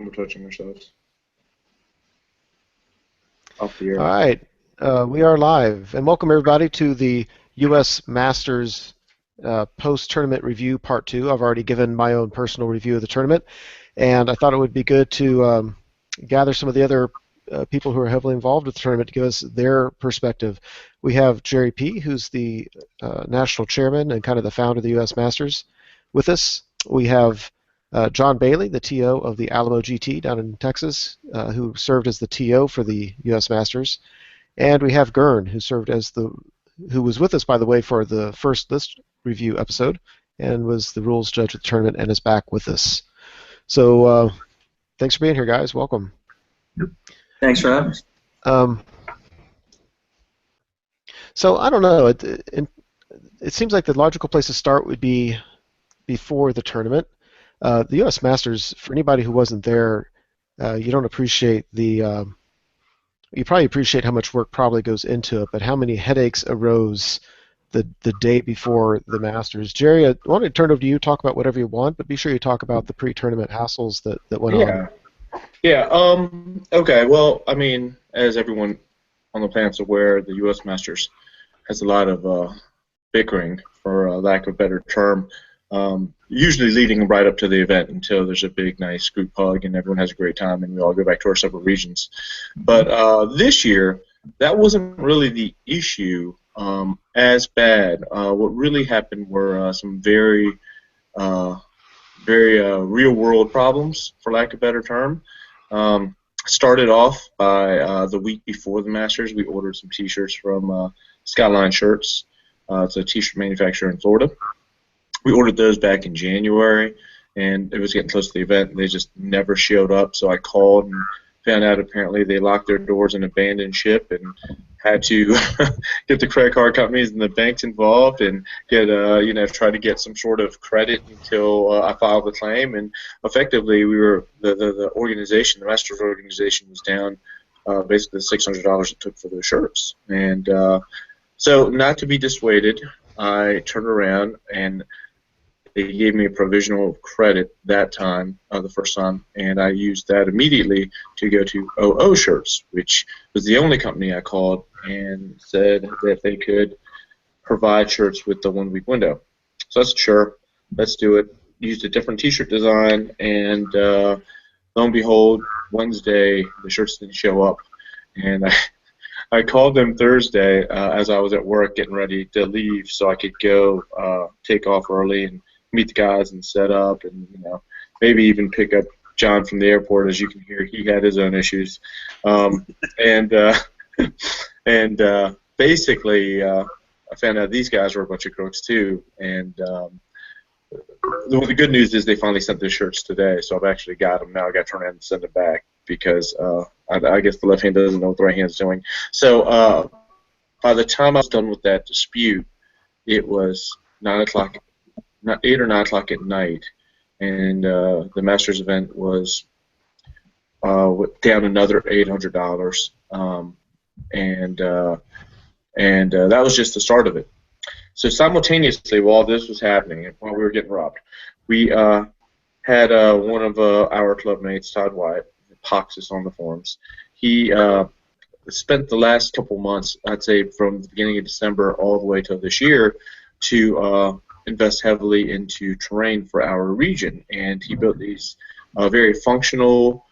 we're touching ourselves off the All air. right, we are live, and welcome everybody to the U.S. Masters post-tournament review part 2. I've already given my own personal review of the tournament, and I thought it would be good to gather some of the other people who are heavily involved with the tournament to give us their perspective. We have Jerry P., who's the national chairman and kind of the founder of the U.S. Masters, with us. We have John Bailey, the TO of the Alamo GT down in Texas, who served as the TO for the U.S. Masters. And we have Gurn, who was with us, by the way, for the first list review episode, and was the rules judge of the tournament, and is back with us. So thanks for being here, guys. Welcome. Thanks for having us. Um, so I don't know. It seems like the logical place to start would be before the tournament. The U.S. Masters, for anybody who wasn't there, you don't appreciate you probably appreciate how much work probably goes into it, but how many headaches arose the day before the Masters. Jerry, I want to turn it over to you, talk about whatever you want, but be sure you talk about the pre-tournament hassles that went on. Yeah. Yeah. Okay. Well, I mean, as everyone on the planet's aware, the U.S. Masters has a lot of bickering, for lack of a better term, usually leading right up to the event until there's a big, nice group hug and everyone has a great time and we all go back to our separate regions. But this year, that wasn't really the issue as bad. What really happened were some very real-world problems, for lack of a better term. Started off by the week before the Masters, we ordered some T-shirts from Skyline Shirts. It's a T-shirt manufacturer in Florida. We ordered those back in January, and it was getting close to the event, and they just never showed up. So I called and found out apparently they locked their doors and abandoned ship, and had to get the credit card companies and the banks involved and get try to get some sort of credit until I filed the claim. And effectively, we were the organization, the Masters organization, was down basically the $600 it took for those shirts. And so, not to be dissuaded, I turned around and they gave me a provisional credit that time, the first time, and I used that immediately to go to OO Shirts, which was the only company I called and said that they could provide shirts with the 1 week window. So I said, sure, let's do it. Used a different T-shirt design, and lo and behold, Wednesday the shirts didn't show up, and I called them Thursday as I was at work getting ready to leave so I could go take off early and meet the guys and set up and maybe even pick up John from the airport. As you can hear, he had his own issues. And basically I found out these guys were a bunch of crooks too. And the good news is they finally sent their shirts today, so I've actually got them now. I got to turn around and send them back because I guess the left hand doesn't know what the right hand's doing. So by the time I was done with that dispute, it was 9 o'clock, 8 or 9 o'clock at night, and the Masters event was down another $800, and that was just the start of it. So simultaneously, while this was happening, while we were getting robbed, we had one of our club mates, Todd Wyatt, Poxis on the forums. He spent the last couple months, I'd say from the beginning of December all the way till this year, to invest heavily into terrain for our region, and he built these very functional,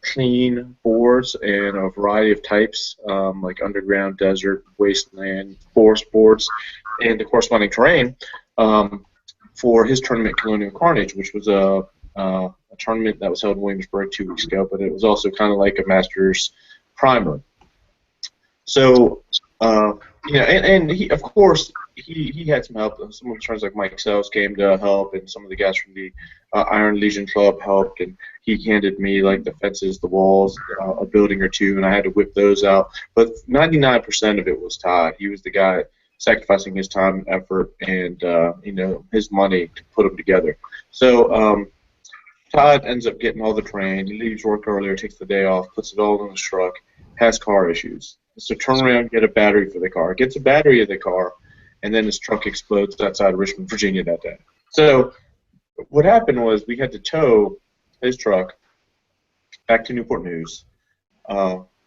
clean boards in a variety of types, like underground, desert, wasteland, forest boards, and the corresponding terrain for his tournament, Colonial Carnage, which was a tournament that was held in Williamsburg 2 weeks ago, but it was also kind of like a Masters primer. So, and he, of course, he had some help. Some of his friends like Mike Sells came to help, and some of the guys from the Iron Legion Club helped, and he handed me like the fences, the walls, a building or two, and I had to whip those out. But 99% of it was Todd. He was the guy sacrificing his time and effort and his money to put them together. So Todd ends up getting all the terrain. He leaves work earlier, takes the day off, puts it all in his truck, has car issues. So turn around and get a battery for the car. Gets a battery of the car, and then his truck explodes outside of Richmond, Virginia that day. So what happened was we had to tow his truck back to Newport News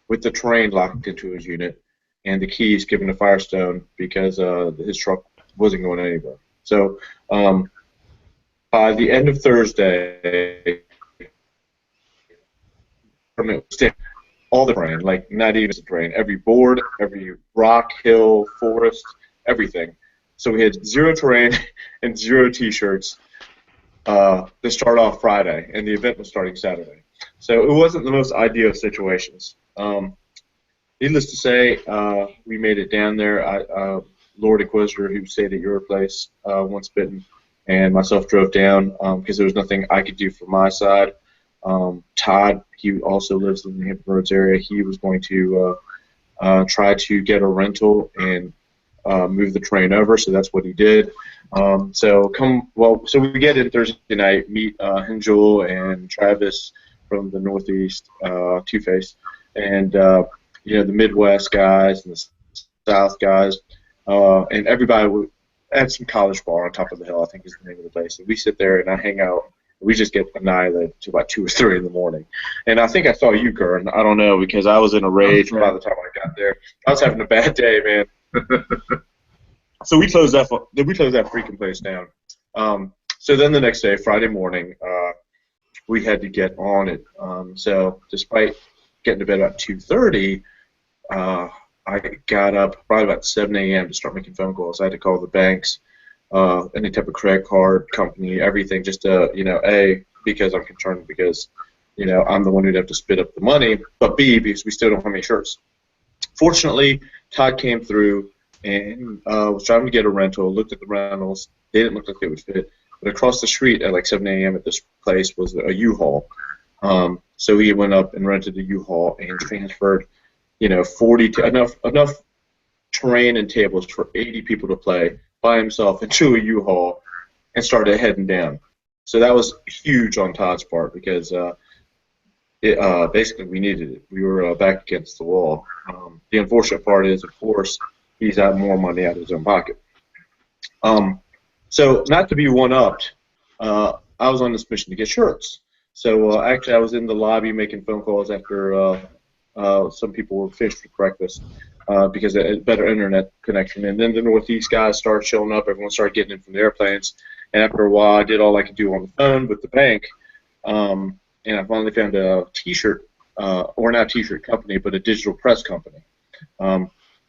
with the terrain locked into his unit and the keys given to Firestone because his truck wasn't going anywhere. So by the end of Thursday, all the terrain, like not even the terrain, every board, every rock, hill, forest, everything. So we had zero terrain and zero T-shirts to start off Friday, and the event was starting Saturday. So it wasn't the most ideal of situations. Needless to say, we made it down there. Lord Inquisitor, who stayed at your place, once bitten, and myself drove down because there was nothing I could do from my side. Todd, he also lives in the Hampton Roads area. He was going to try to get a rental and move the train over, so that's what he did. So we get in Thursday night, meet Hinjul and Travis from the Northeast, Two-Face, and the Midwest guys and the South guys, and everybody at some college bar on top of the hill, I think is the name of the place. And we sit there and I hang out. We just get annihilated to about 2 or 3 in the morning. And I think I saw you, Gern. I don't know, because I was in a rage by the time I got there. I was having a bad day, man. So we closed that freaking place down. So then the next day, Friday morning, we had to get on it. So despite getting to bed about 2:30, I got up probably about 7 a.m. to start making phone calls. I had to call the banks, any type of credit card company, everything, just to, A, because I'm concerned because, I'm the one who'd have to spit up the money, but B, because we still don't have any shirts. Fortunately, Todd came through and was trying to get a rental, looked at the rentals. They didn't look like they would fit. But across the street at like 7 a.m. at this place was a U-Haul. So he went up and rented a U-Haul and transferred, 40 enough terrain and tables for 80 people to play by himself into a U-Haul and started heading down. So that was huge on Todd's part because basically we needed it. We were back against the wall. The unfortunate part is, of course, he's had more money out of his own pocket. So not to be one-upped, I was on this mission to get shirts. So actually I was in the lobby making phone calls after some people were finished for breakfast because of a better internet connection. And then the Northeast guys started showing up. Everyone started getting in from the airplanes. And after a while, I did all I could do on the phone with the bank. And I finally found a T-shirt, or not a T-shirt company, but a digital press company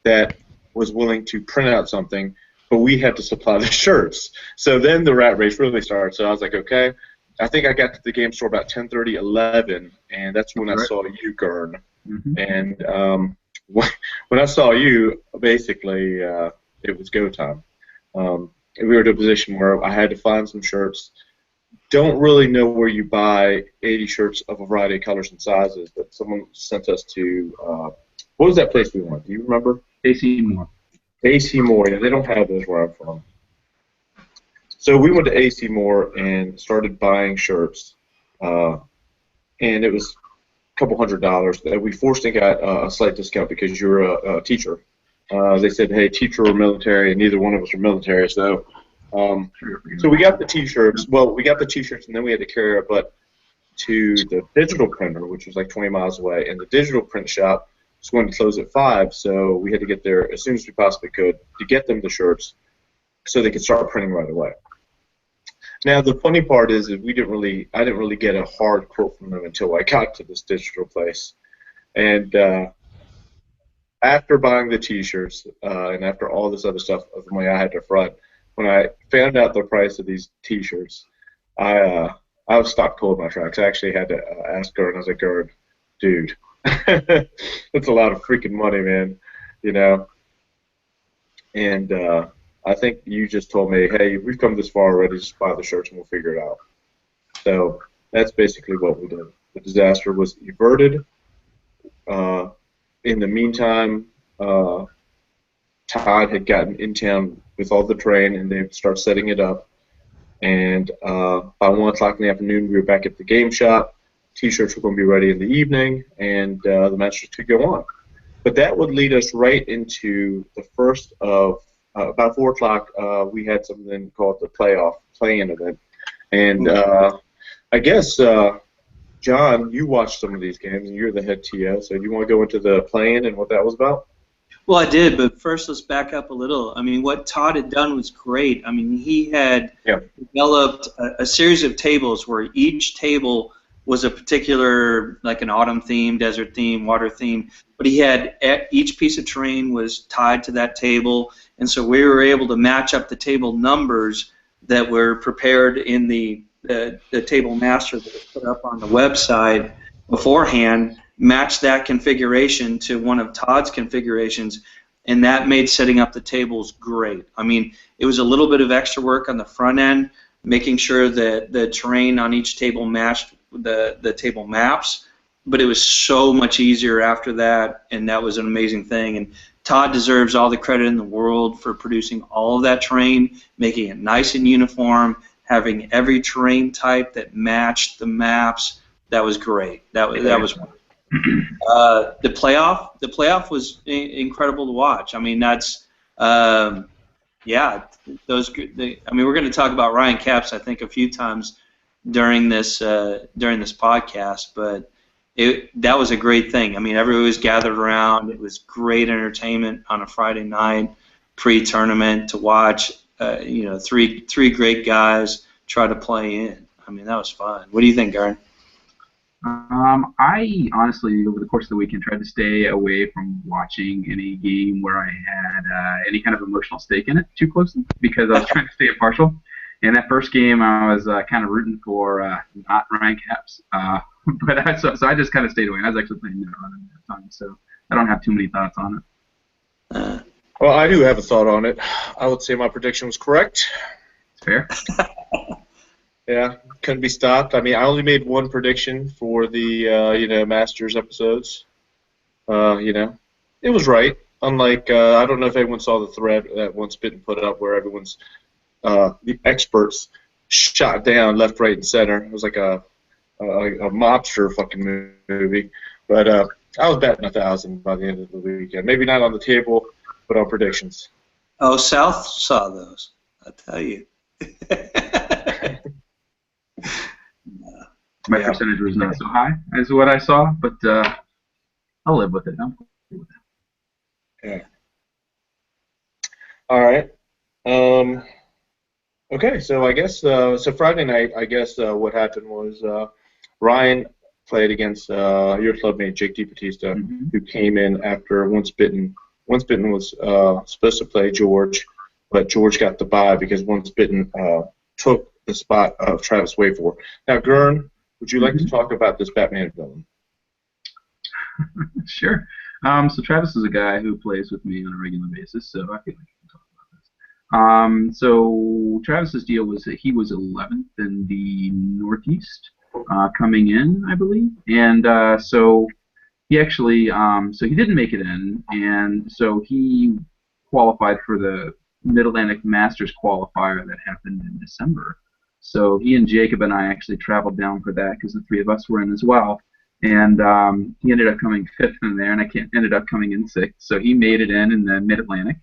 that was willing to print out something, but we had to supply the shirts. So then the rat race really started. So I was like, okay. I think I got to the game store about 10:30, 11, and that's when I saw you, Gern. Mm-hmm. And when I saw you, basically, it was go time. We were in a position where I had to find some shirts. Don't really know where you buy 80 shirts of a variety of colors and sizes, but someone sent us to, what was that place we went? Do you remember? AC Moore. AC Moore, yeah, they don't have those where I'm from. So we went to AC Moore and started buying shirts, and it was a couple $100. We fortunately got a slight discount because you're a teacher. They said, hey, teacher or military, and neither one of us are military, so we got the T-shirts. Well, we got the T-shirts, and then we had to carry our butt to the digital printer, which was like 20 miles away, and the digital print shop was going to close at 5, so we had to get there as soon as we possibly could to get them the shirts so they could start printing right away. Now, the funny part is I didn't really get a hard quote from them until I got to this digital place. And after buying the T-shirts and after all this other stuff of the money I had to front, when I found out the price of these T-shirts, I was stopped cold in my tracks. I actually had to ask Gerd. I was like, Gerd, dude, that's a lot of freaking money, man, And I think you just told me, hey, we've come this far already, just buy the shirts and we'll figure it out. So that's basically what we did. The disaster was averted. In the meantime, Todd had gotten in town with all the terrain, and they start setting it up. And by 1 o'clock in the afternoon, we were back at the game shop. T-shirts were going to be ready in the evening, and the matches could go on. But that would lead us right into the first of about 4 o'clock. We had something called the play-in event, and I guess John, you watched some of these games, and you're the head TO, so do you want to go into the play-in and what that was about? Well, I did, but first let's back up a little. I mean, what Todd had done was great. I mean, he had developed a series of tables where each table was a particular, like an autumn theme, desert theme, water theme, but he had each piece of terrain was tied to that table, and so we were able to match up the table numbers that were prepared in the table master that was put up on the website beforehand, match that configuration to one of Todd's configurations, and that made setting up the tables great. I mean, it was a little bit of extra work on the front end, making sure that the terrain on each table matched the table maps, but it was so much easier after that, and that was an amazing thing. And Todd deserves all the credit in the world for producing all of that terrain, making it nice and uniform, having every terrain type that matched the maps. That was great. That was the playoff was incredible to watch. I mean, that's yeah, those. I mean, we're going to talk about Ryan Capps, I think, a few times during this podcast, but that was a great thing. I mean, everybody was gathered around. It was great entertainment on a Friday night pre-tournament to watch. Three great guys try to play in. I mean, that was fun. What do you think, Garen? I honestly, over the course of the weekend, tried to stay away from watching any game where I had any kind of emotional stake in it too closely, because I was trying to stay impartial. In that first game, I was kind of rooting for not Ryan Capps, so I just kind of stayed away. I was actually playing Minute Run at that time, so I don't have too many thoughts on it. Well, I do have a thought on it. I would say my prediction was correct. It's fair. Yeah, couldn't be stopped. I mean, I only made one prediction for the Masters episodes. It was right. Unlike I don't know if everyone saw the thread that Once Bitten put up where everyone's the experts shot down left, right, and center. It was like a mobster fucking movie. But I was betting 1,000 by the end of the weekend. Maybe not on the table, but on predictions. Oh, South saw those. I tell you. My percentage was not so high as what I saw, but I'll live with it. I'm cool with it. Yeah. All right. Okay, so I guess so Friday night, I guess what happened was Ryan played against your clubmate Jake DiBattista, who came in after Once Bitten. Once Bitten was supposed to play George, but George got the bye because Once Bitten took the spot of Travis Wayfor. Now, Gurn, would you like to talk about this Batman villain? Sure. So Travis is a guy who plays with me on a regular basis, so I feel like I can talk about this. So Travis's deal was that he was 11th in the Northeast coming in, I believe, and so he actually, so he didn't make it in, and so he qualified for the Mid-Atlantic Masters qualifier that happened in December. So he and Jacob and I actually traveled down for that because the three of us were in as well. And he ended up coming 5th in there, and I ended up coming in 6th. So he made it in the Mid-Atlantic.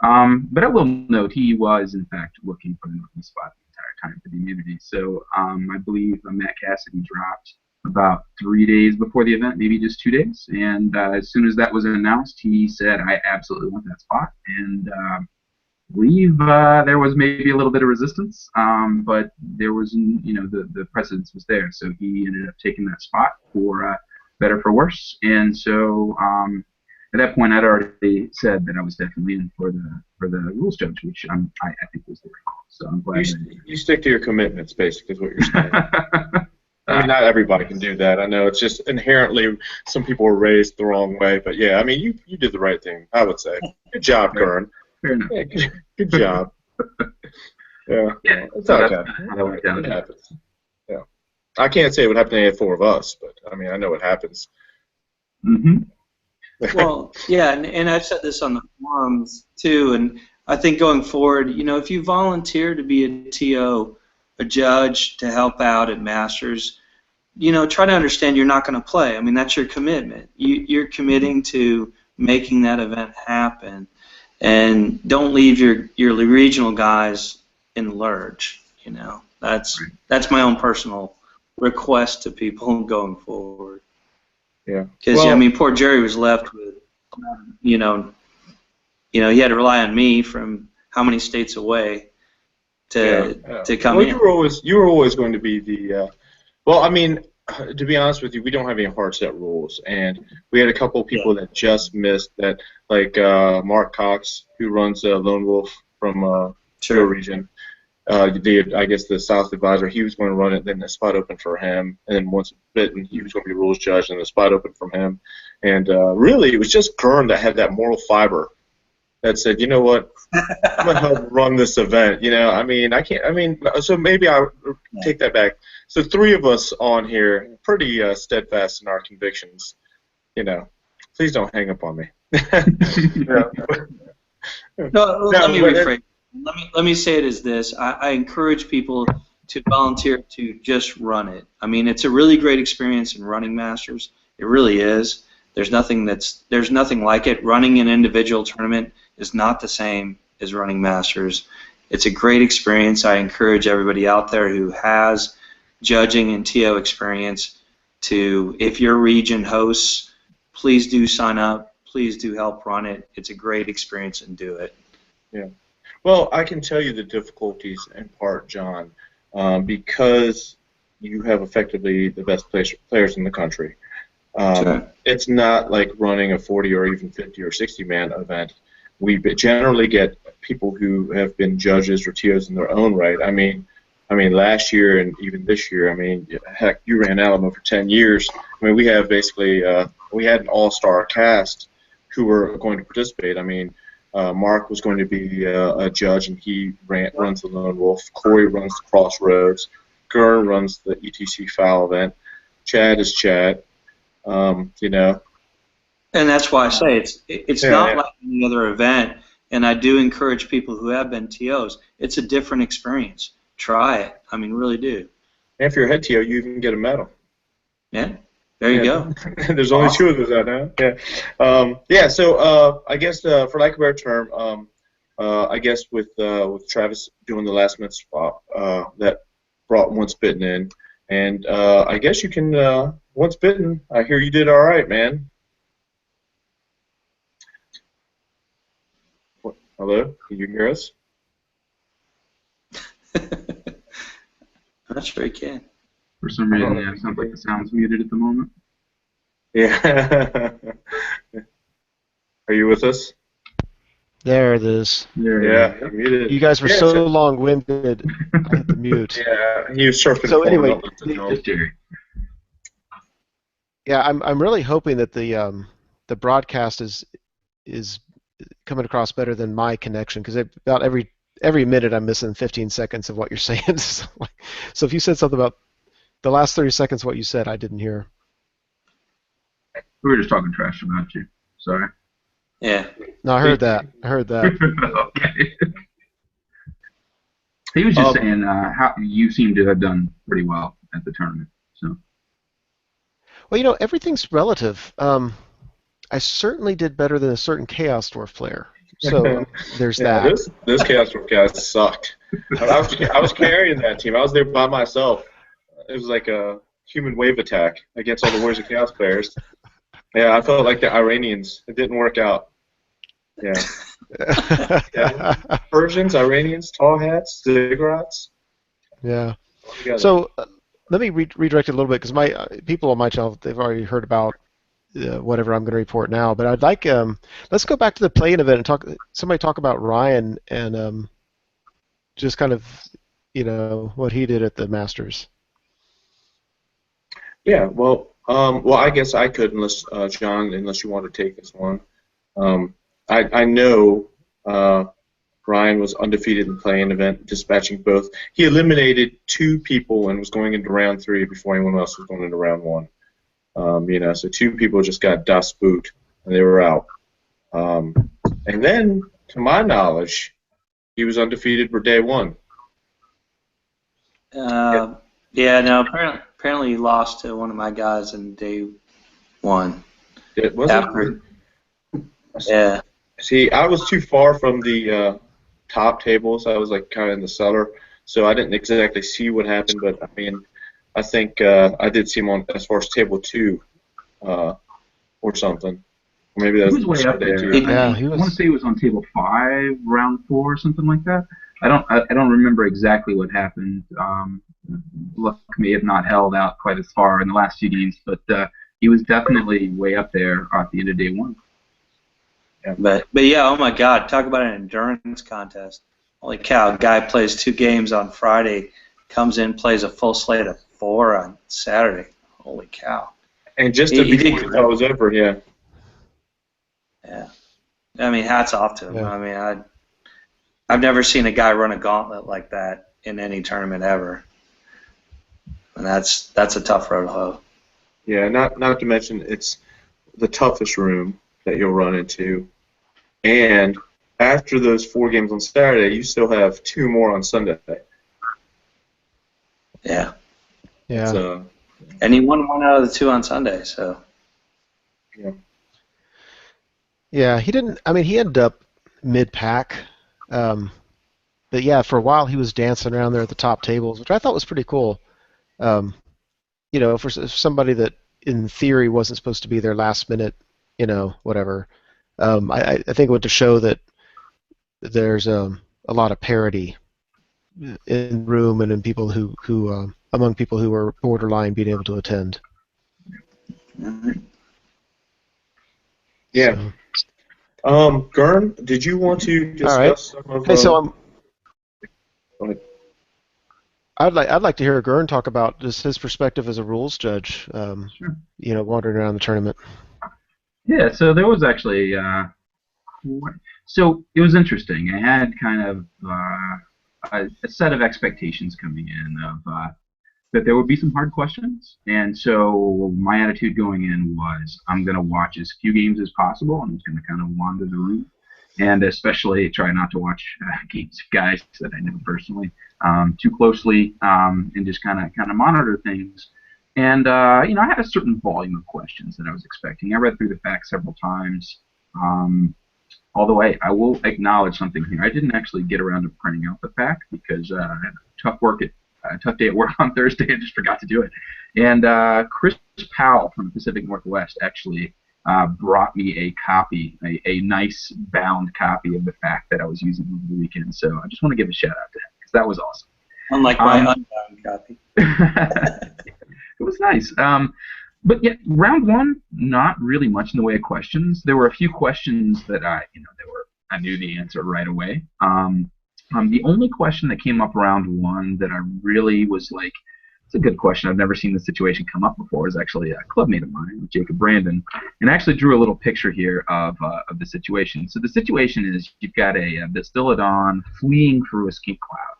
But I will note he was, in fact, looking for the Northeast spot the entire time for the immunity. So I believe Matt Cassidy dropped about 3 days before the event, maybe just 2 days. And as soon as that was announced, he said, I absolutely want that spot. And I believe there was maybe a little bit of resistance, but there was, the precedence was there. So he ended up taking that spot for better for worse. And so at that point, I'd already said that I was definitely in for the rules judge, which I think was the right call. So I'm glad. You stick to your commitments, basically, is what you're saying. I mean, not everybody can do that. I know it's just inherently some people are raised the wrong way, but yeah, I mean, you did the right thing, I would say. Good job, Kern. Fair enough. Yeah, good job. Yeah, it's okay. It happens. Yeah, I can't say it would happen to any 4 of us, but I mean, I know it happens. Well, yeah, and I've said this on the forums too, and I think going forward, if you volunteer to be a TO, a judge to help out at Masters, try to understand you're not going to play. I mean, that's your commitment. You're committing to making that event happen. And don't leave your regional guys in the lurch. That's my own personal request to people going forward. Yeah. Because I mean, poor Jerry was left with, you know, he had to rely on me from how many states away to come in. You were always going to be the. Well, I mean, to be honest with you, we don't have any hard set rules, and we had a couple of people that just missed that, like Mark Cox, who runs Lone Wolf from your region. I guess the South advisor, he was going to run it, then the spot opened for him, and then once bitten, he was going to be rules judge, and the spot opened from him. And really, it was just Kern that had that moral fiber that said, you know what, I'm going to help run this event. You know, I mean, so maybe I'll take that back. So 3 of us on here, pretty steadfast in our convictions. You know, please don't hang up on me. No, let me rephrase. Let me say it as this. I encourage people to volunteer to just run it. I mean, it's a really great experience in running Masters. It really is. There's nothing like it. Running an individual tournament is not the same as running Masters. It's a great experience. I encourage everybody out there who has judging and TO experience to, if your region hosts, please do sign up. Please do help run it. It's a great experience and do it. Yeah. Well, I can tell you the difficulties in part, John, because you have effectively the best players in the country. Sure. It's not like running a 40 or even 50 or 60-man event. We generally get people who have been judges or TOs in their own right. I mean, last year and even this year, I mean, heck, you ran Alamo for 10 years. I mean, we have basically we had an all-star cast who were going to participate. I mean, Mark was going to be a judge, and he runs the Lone Wolf. Corey runs the Crossroads. Gurr runs the ETC Foul event. Chad is Chad. You know. And that's why I say it's not like any other event. And I do encourage people who have been TOs. It's a different experience. Try it. I mean, really do. And if you're a head TO, you even get a medal. Yeah. There you go. There's only 2 of those out now. Yeah. So I guess for lack of a better term, I guess with Travis doing the last minute spot that brought Once Bitten in, and I guess you can Once Bitten. I hear you did all right, man. What? Hello? Can you hear us? I'm not sure he can. For some reason, it sounds like the sound's muted at the moment. Yeah. Are you with us? There it is. Yeah, you're muted. You guys were so long-winded. I hit the mute. Yeah, he was surfing. So anyway, yeah, I'm really hoping that the broadcast is coming across better than my connection, because about every minute I'm missing 15 seconds of what you're saying. So if you said something about the last 30 seconds, what you said, I didn't hear. We were just talking trash about you. Sorry. Yeah. No, I heard that. Okay. He was just saying how you seem to have done pretty well at the tournament. So. Well, everything's relative. I certainly did better than a certain Chaos Dwarf player. So there's that. Those Chaos Dwarf guys sucked. I was carrying that team. I was there by myself. It was like a human wave attack against all the Warriors of Chaos players. Yeah, I felt like the Iranians. It didn't work out. Yeah. Persians, Iranians, tall hats, ziggurats. Yeah. So let me redirect it a little bit, because my people on my channel, they've already heard about whatever I'm going to report now. But I'd like let's go back to the play-in event and somebody talk about Ryan and just kind of what he did at the Masters. Yeah. Well, I guess I could, unless John, unless you want to take this one. I know Ryan was undefeated in the play-in event, dispatching both. He eliminated 2 people and was going into round 3 before anyone else was going into round 1. So 2 people just got das Boot, and they were out. And then, to my knowledge, he was undefeated for day 1. Yeah, no, apparently he lost to one of my guys in day 1. It wasn't. Yeah. See, I was too far from the top tables. I was like kind of in the cellar, so I didn't exactly see what happened. But I mean, I think I did see him on as far as table 2 or something. Or maybe that He was way up there. Yeah, I want to say he was on table 5, round 4, or something like that. I don't remember exactly what happened. Luck may have not held out quite as far in the last few games, but he was definitely way up there at the end of day 1. Yeah. But yeah, oh my God, talk about an endurance contest. Holy cow, a guy plays 2 games on Friday, comes in, plays a full slate of 4 on Saturday. Holy cow. And just before he was over, yeah. Yeah. I mean, hats off to him. Yeah. I mean, I've never seen a guy run a gauntlet like that in any tournament ever. And that's a tough road to hoe. Yeah, not to mention it's the toughest room that you'll run into. And after those 4 games on Saturday, you still have 2 more on Sunday. Yeah. Yeah. And he won 1 out of the 2 on Sunday, so. Yeah. Yeah, he didn't. I mean, he ended up mid-pack, but yeah, for a while he was dancing around there at the top tables, which I thought was pretty cool. You know, for somebody that in theory wasn't supposed to be there last minute, you know, whatever. I think it went to show that there's a lot of parity in the room and in people who among people who are borderline being able to attend. Yeah. So. Gurn, did you want to discuss some of? Hey, so I'd like to hear Gurn talk about just his perspective as a rules judge. Sure. You know, wandering around the tournament. Yeah, so there was actually so it was interesting. I had kind of a set of expectations coming in of that there would be some hard questions, and so my attitude going in was I'm going to watch as few games as possible. I'm just going to kind of wander the room, and especially try not to watch games of guys that I know personally too closely, and just kind of monitor things. And you know, I had a certain volume of questions that I was expecting. I read through the facts several times. Although I will acknowledge something here. I didn't actually get around to printing out the pack because I had a tough day at work on Thursday. I just forgot to do it. And Chris Powell from the Pacific Northwest actually brought me a copy, a nice bound copy of the pack that I was using over the weekend. So I just want to give a shout out to him because that was awesome. Unlike my unbound copy. It was nice. But yeah, round 1, not really much in the way of questions. There were a few questions that I knew the answer right away. The only question that came up round 1 that I really was like, it's a good question. I've never seen this situation come up before. Is actually a clubmate of mine, Jacob Brandon, and I actually drew a little picture here of the situation. So the situation is you've got a Distillodon fleeing through a skink cloud.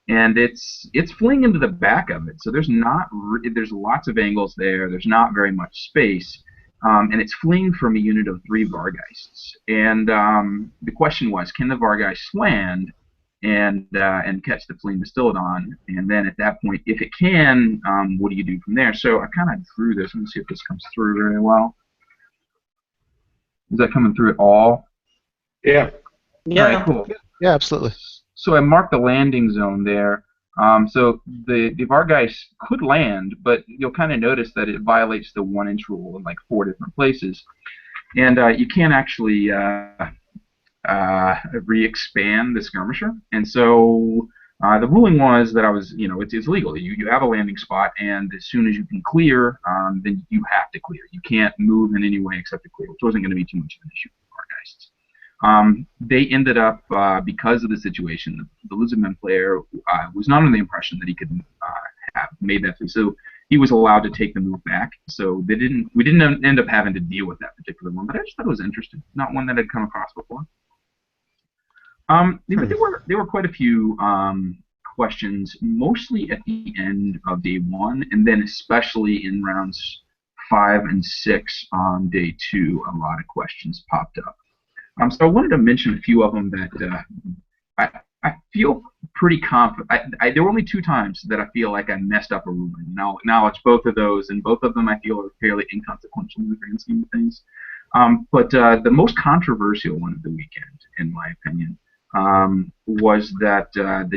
And it's fleeing into the back of it, so there's lots of angles there. There's not very much space, and it's fleeing from a unit of 3 Vargeists. And the question was, can the Vargeist land and catch the fleeing Distillodon? And then at that point, if it can, what do you do from there? So I kind of drew this. Let me see if this comes through very well. Is that coming through at all? Yeah. Yeah. All right, cool. Yeah, absolutely. So I marked the landing zone there. So the Vargeist could land, but you'll kind of notice that it violates the 1-inch rule in like 4 different places. And you can't actually re-expand the skirmisher. And so the ruling was that it's legal. You have a landing spot, and as soon as you can clear, then you have to clear. You can't move in any way except to clear, which wasn't going to be too much of an issue for Vargeists. They ended up, because of the situation, the Lizardman player was not under the impression that he could have made that through. So he was allowed to take the move back. So we didn't end up having to deal with that particular one. But I just thought it was interesting. Not one that I'd come across before. But there were quite a few questions, mostly at the end of day 1, and then especially in rounds 5 and 6 on day 2, a lot of questions popped up. So I wanted to mention a few of them that I feel pretty confident. There were only 2 times that I feel like I messed up a ruling, and I'll acknowledge both of those, and both of them I feel are fairly inconsequential in the grand scheme of things. But the most controversial one of the weekend, in my opinion, was that using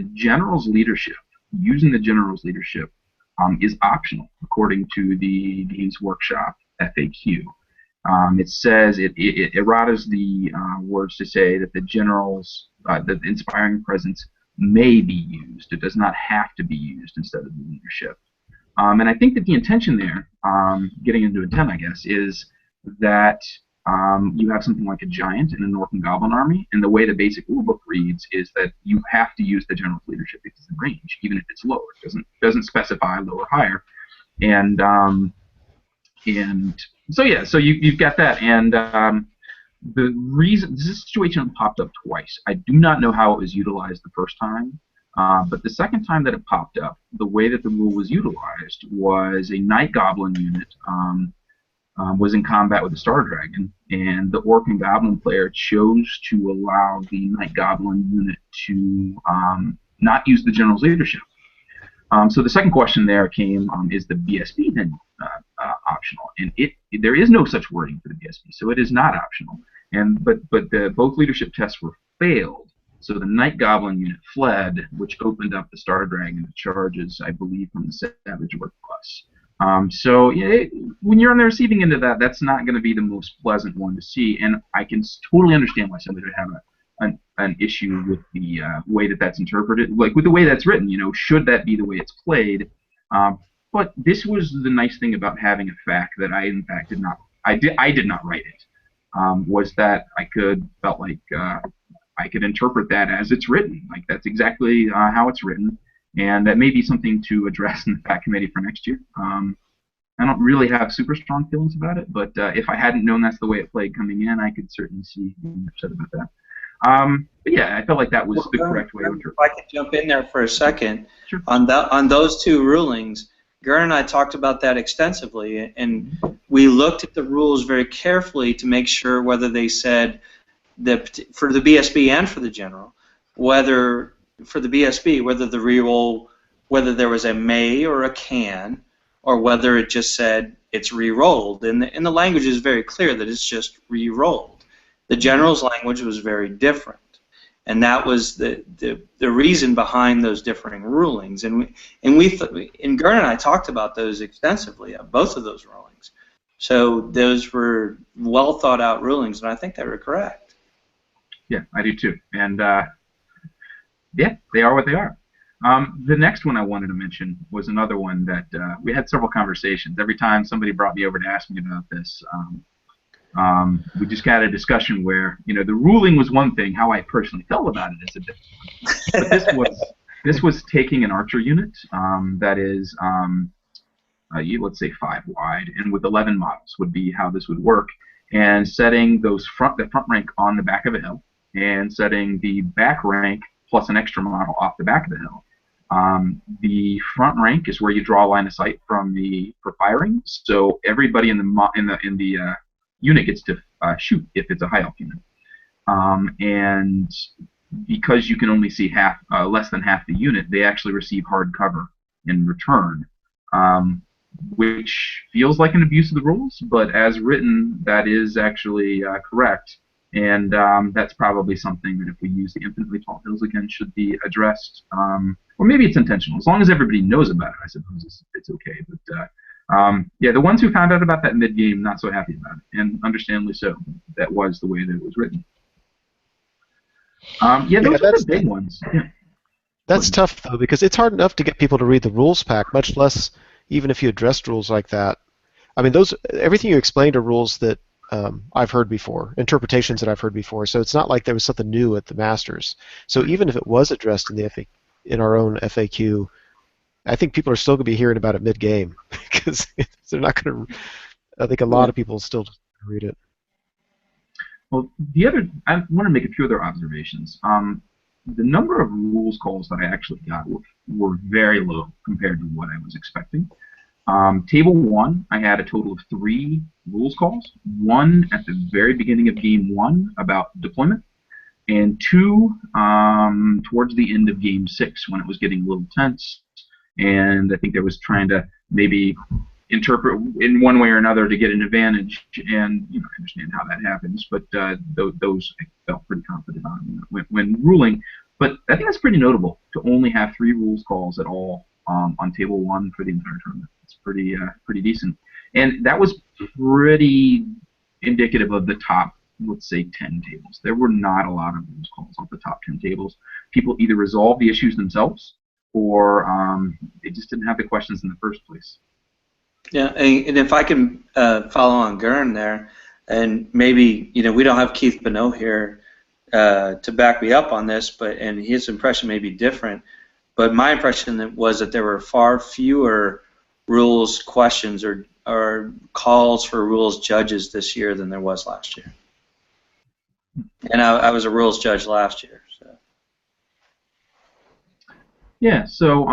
the general's leadership is optional according to the Games Workshop FAQ. It says it erratas the words to say that the general's the inspiring presence may be used. It does not have to be used instead of the leadership. And I think that the intention there, getting into intent, I guess, is that you have something like a giant in an orc and goblin army, and the way the basic rulebook reads is that you have to use the general's leadership if it's in range, even if it's lower. It doesn't specify lower or higher, and so yeah, so you've got that, and the reason this situation popped up twice. I do not know how it was utilized the first time. But the second time that it popped up, the way that the rule was utilized was a Night Goblin unit was in combat with the Star Dragon, and the Orc and Goblin player chose to allow the Night Goblin unit to not use the General's leadership. So the second question there came, is the BSB then optional? And there is no such wording for the BSB, so it is not optional. But both leadership tests were failed. So the Night Goblin unit fled, which opened up the Star Dragon to charges, I believe, from the Savage Orc Plus. So when you're on the receiving end of that, that's not going to be the most pleasant one to see, and I can totally understand why somebody would have an issue with the way that that's interpreted, like with the way that's written. Should that be the way it's played? But this was the nice thing about having a fact that I, in fact, did not. I did not write it. Was that I felt like I could interpret that as it's written. Like that's exactly how it's written, and that may be something to address in the fact committee for next year. I don't really have super strong feelings about it, but if I hadn't known that's the way it played coming in, I could certainly see being upset about that. But yeah, I felt like that was the correct way to interpret it. If I could jump in there for a second, sure. On those two rulings, Gern and I talked about that extensively, and we looked at the rules very carefully to make sure whether they said that for the BSB and for the general, whether for the BSB, whether the reroll, whether there was a may or a can, or whether it just said it's re-rolled. And the language is very clear that it's just re-rolled. The general's language was very different, and that was the reason behind those differing rulings. And Gern and I talked about those extensively, both of those rulings. So those were well thought out rulings, and I think they were correct. Yeah, I do too. And yeah, they are what they are. The next one I wanted to mention was another one that we had several conversations. Every time somebody brought me over to ask me about this, we just got a discussion where, the ruling was one thing, how I personally felt about it is a different one. But this was taking an archer unit that is, let's say 5 wide, and with 11 models would be how this would work, and setting the front rank on the back of a hill, and setting the back rank plus an extra model off the back of the hill. The front rank is where you draw a line of sight for firing, so everybody in the unit gets to shoot if it's a high elf unit. And because you can only see less than half the unit, they actually receive hard cover in return, which feels like an abuse of the rules, but as written, that is actually correct. And that's probably something that if we use the infinitely tall hills again should be addressed. Or maybe it's intentional. As long as everybody knows about it, I suppose it's okay. But yeah, the ones who found out about that mid-game, not so happy about it. And understandably so. That was the way that it was written. Yeah, those are the big ones. Yeah. That's tough, though, because it's hard enough to get people to read the rules pack, much less even if you addressed rules like that. I mean, everything you explained are rules that I've heard before, interpretations that I've heard before. So it's not like there was something new at the Masters. So even if it was addressed in our own FAQ, I think people are still going to be hearing about it mid-game because they're not going to. I think a lot of people still read it. Well, I want to make a few other observations. The number of rules calls that I actually got were very low compared to what I was expecting. Table 1, I had a total of 3 rules calls. 1 at the very beginning of Game 1 about deployment, and 2 towards the end of Game 6 when it was getting a little tense, and I think there was trying to maybe interpret in one way or another to get an advantage, and I understand how that happens, but those I felt pretty confident on when ruling. But I think that's pretty notable to only have 3 rules calls at all on table 1 for the entire tournament. It's pretty decent, and that was pretty indicative of the top, let's say, 10 tables. There were not a lot of rules calls off the top 10 tables. People either resolved the issues themselves, or they just didn't have the questions in the first place. Yeah, and if I can follow on Gern there, and maybe we don't have Keith Bonneau here to back me up on this, and his impression may be different, but my impression was that there were far fewer rules questions or calls for rules judges this year than there was last year. And I was a rules judge last year. So. Yeah, so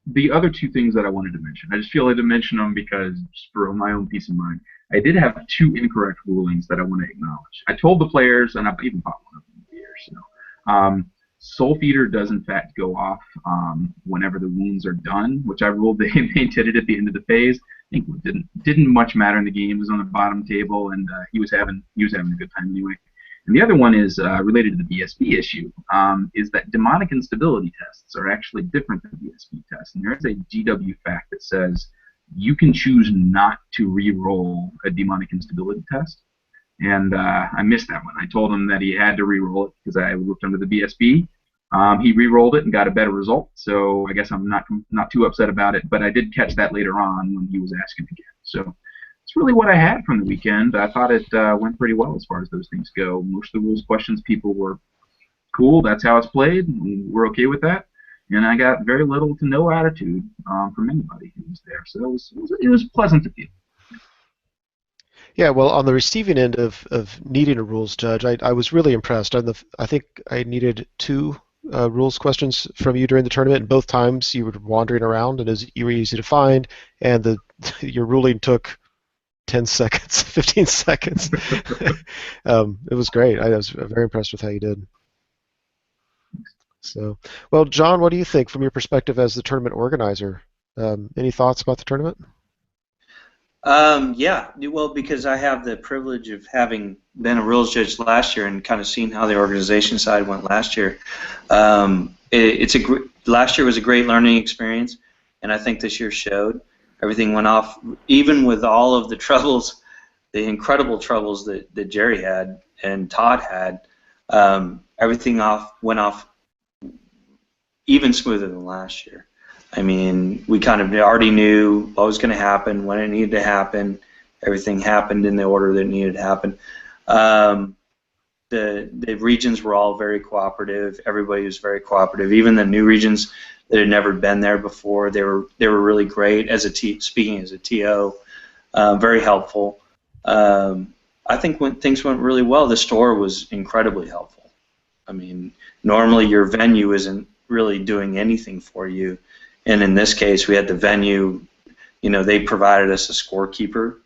the other 2 things that I wanted to mention, I just feel like to mention them because, just for my own peace of mind, I did have 2 incorrect rulings that I want to acknowledge. I told the players, and I've even bought one of them here, so Soul Feeder does in fact go off whenever the wounds are done, which I ruled they did it at the end of the phase. I think it didn't much matter in the game. It was on the bottom table, and he was having a good time anyway. And the other one is related to the BSB issue, is that demonic instability tests are actually different than BSB tests. And there is a GW fact that says you can choose not to re-roll a demonic instability test. And I missed that one. I told him that he had to re-roll it because I looked under the BSB. He re-rolled it and got a better result, so I guess I'm not too upset about it. But I did catch that later on when he was asking again. So that's really what I had from the weekend. I thought it went pretty well as far as those things go. Most of the rules questions, people were cool. That's how it's played. We're okay with that. And I got very little to no attitude from anybody who was there. So it was pleasant to feel. Yeah, well, on the receiving end of needing a rules judge, I was really impressed. I think I needed 2 rules questions from you during the tournament, and both times you were wandering around, and you were easy to find, and your ruling took 10 seconds, 15 seconds. It was great. I was very impressed with how you did. So, well, John, what do you think from your perspective as the tournament organizer? Any thoughts about the tournament? Yeah, well, because I have the privilege of having been a rules judge last year and kind of seen how the organization side went last year. Last year was a great learning experience, and I think this year showed. Everything went off, even with all of the troubles, the incredible troubles that Jerry had and Todd had. Everything went off even smoother than last year. I mean, we kind of already knew what was going to happen, when it needed to happen. Everything happened in the order that it needed to happen. The regions were all very cooperative. Everybody was very cooperative. Even the new regions that had never been there before, they were really great. Speaking as a TO, very helpful. I think when things went really well, the store was incredibly helpful. I mean, normally your venue isn't really doing anything for you. And in this case, we had the venue, they provided us a scorekeeper.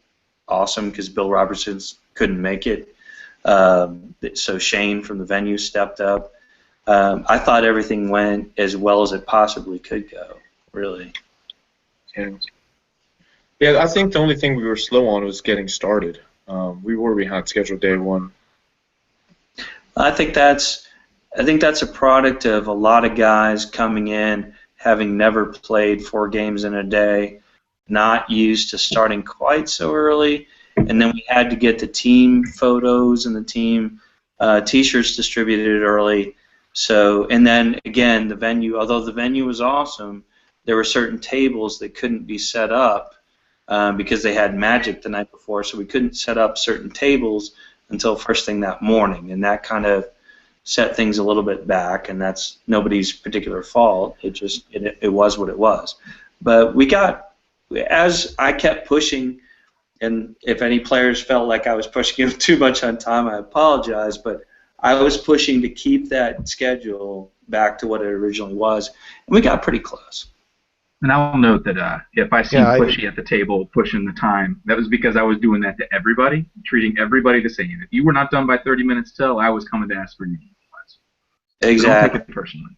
Awesome, because Bill Robertson couldn't make it. So Shane from the venue stepped up. I thought everything went as well as it possibly could go, really. Yeah, I think the only thing we were slow on was getting started. We were behind schedule day 1. I think that's a product of a lot of guys coming in, having never played 4 games in a day, not used to starting quite so early, and then we had to get the team photos and the team T-shirts distributed early. So, and then again, the venue, although the venue was awesome, there were certain tables that couldn't be set up because they had Magic the night before, so we couldn't set up certain tables until first thing that morning, and that kind of set things a little bit back, and that's nobody's particular fault. It was what it was. But as I kept pushing, and if any players felt like I was pushing them too much on time, I apologize, but I was pushing to keep that schedule back to what it originally was, and we got pretty close. And I'll note that if I seem pushy at the table, pushing the time, that was because I was doing that to everybody, treating everybody the same. If you were not done by 30 minutes till, I was coming to ask for you. Exactly. So don't take it personally.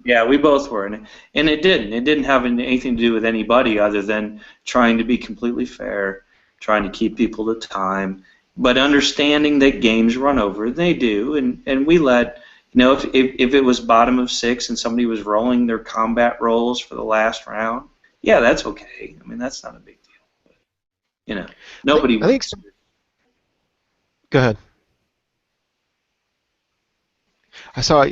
Yeah, we both were, and it didn't. It didn't have anything to do with anybody other than trying to be completely fair, trying to keep people to time, but understanding that games run over. They do, and we let if it was bottom of 6 and somebody was rolling their combat rolls for the last round, yeah, that's okay. I mean, that's not a big deal. But, nobody. I think. Go ahead. I saw